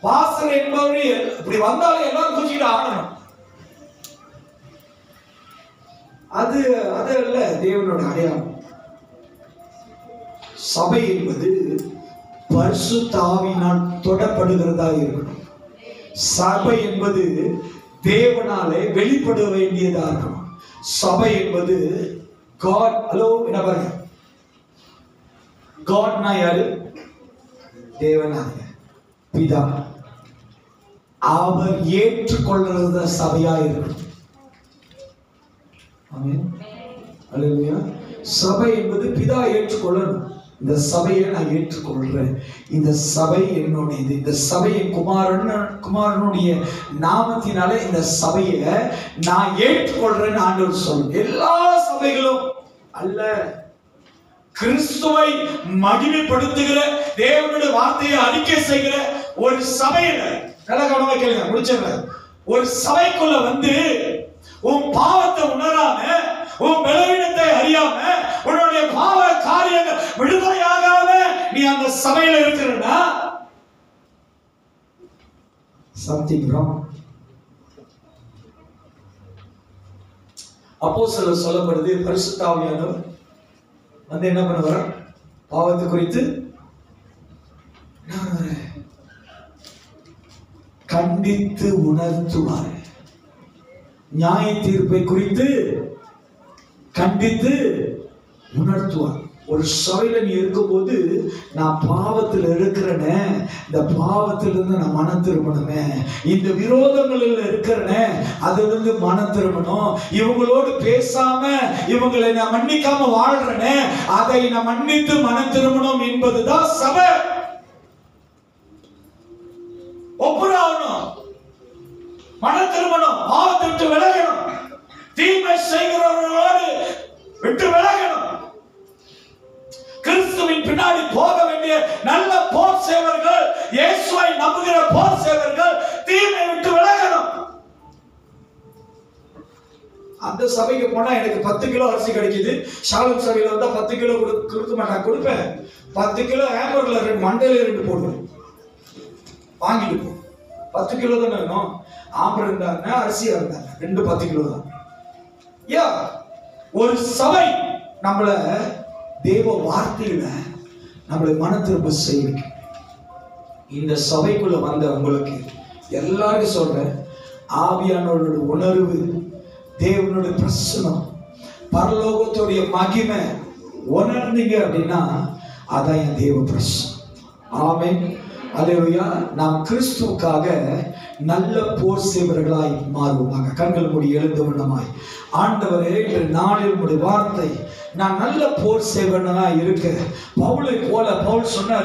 பாஸ்டர் என்பவர் இப்படி வந்தாலும் எல்லாரும் குச்சிட்டு ஆடணும். அது அல்ல தேவனோட அடையாளம். சபை என்பது பரிசுத்த ஆவியினால் தொடப்படுகிறதா இருக்கணும். சபை என்பது தேவனாலே வெளிப்பட வேண்டியதா இருக்கணும். சபை என்பது காட், ஹலோ என்ன பாருங்க, காட்னா யாரு? தேவனாக பிதா. அவர் ஏற்றுக்கொள்றது சபையா இருக்கணும். ஆமென். அல்லேலூயா. சபை என்பது பிதா ஏற்றுக்கொள்ளணும். இந்த சபையை நான் ஏற்றுக்கொள்றேன், இந்த சபை என்னுடையது, இந்த சபையை குமாரனுடைய நாமத்தினாலே இந்த சபையை நான் ஏற்றுக்கொள்றேன்னு ஆண்டவர் சொல்லும். எல்லா சபைகளும் அல்ல, கிறிஸ்துவை மகிமைப்படுத்துகிற, தேவனுடைய வார்த்தையை அறிக்கை செய்கிற ஒரு சபையில, நல்ல கவனமா கேளுங்க, முடிச்சிடுறேன். ஒரு சபைக்குள்ள வந்து உன் பாவத்தை உணராம, உன் பலவீனத்தை அறியாம, உன்னுடைய பாவ காரியங்கள் விடுதலையாகாம நீ அந்த சபையில இருக்கிறன்னா சம்திங் ராங். அப்போஸ்தலர் சொல்லப்படுது, பரிசுத்த ஆவியானவர் வந்து என்ன பண்ணுவார்? பாவத்தை குறித்து கண்டித்து உணர்த்துவார். நியாய தீர்ப்பை குறித்து கண்டித்து உணர்த்துவார். ஒரு சபையில நீ இருக்கும்போது, நான் பாவத்தில் இருக்கிறேனே, இந்த பாவத்திலிருந்து நான் மனம் திரும்பணுமே, இந்த விரோதங்களில் இருக்கிறேனே அதிலிருந்து மனம் திரும்பணும், இவங்களோடு பேசாம இவங்களை நான் மன்னிக்காம வாழ்றேனே அதை நான் மன்னித்து மனம் திரும்பணும் என்பதுதான் சபை. ஒப்புரவாகணும், மனம் திரும்பணும், பாவத்தை விட்டு விலகணும், தீமை செய்கிறவர்களோடு விட்டு விலகணும். கிறிஸ்துவின் பின்னாடி போக வேண்டிய நல்ல போர் சேவர்கள், இயேசுவை நம்புகிற போர் சேவர்கள் தீமை விட்டு விலகணும். அந்த சபைக்கு போனா எனக்கு 10 கிலோ அரிசி கிடைக்குது, ஷாலும் சபையில வந்தா 10 கிலோ கொடுக்க மாட்டேன், கொடுப்பேன் 10 கிலோ ஹேம்பர்ல 2 மண்டையில 2 போடுவேன், வாங்கிட்டு போ. 10 கிலோ தான் வேணும். ஆம்பர் இருந்தாங்க, அரிசியா இருந்தாங்க, 2 10 கிலோ தான். யா, ஒரு சபை நம்மள தேவ வார்த்தையில நம்மளை மன திரும்ப செய்யும். இந்த சபைக்குள்ள வந்த உங்களுக்கு எல்லாருக்கும் சொல்றேன், ஆவியானவருடைய உணர்வு, தேவனுடைய பிரசன்னம், பரலோகத்துடைய மகிமை உணர்ந்தீங்க அப்படின்னா அதான் என் தேவ பிரசன்னம். ஆமென். அல்லேலூயா. நாம் கிறிஸ்துவுக்காக நல்ல போர் சேவர்களாய் மாறுவோமாக. கண்கள் மூடி எழுந்த வண்ணமாய், ஆண்டவரே இன்று நாளில் உம்முடைய வார்த்தை, நான் நல்ல போர் சேவனாய் இருக்க பவுலை போல, பவுல் சொன்னார்,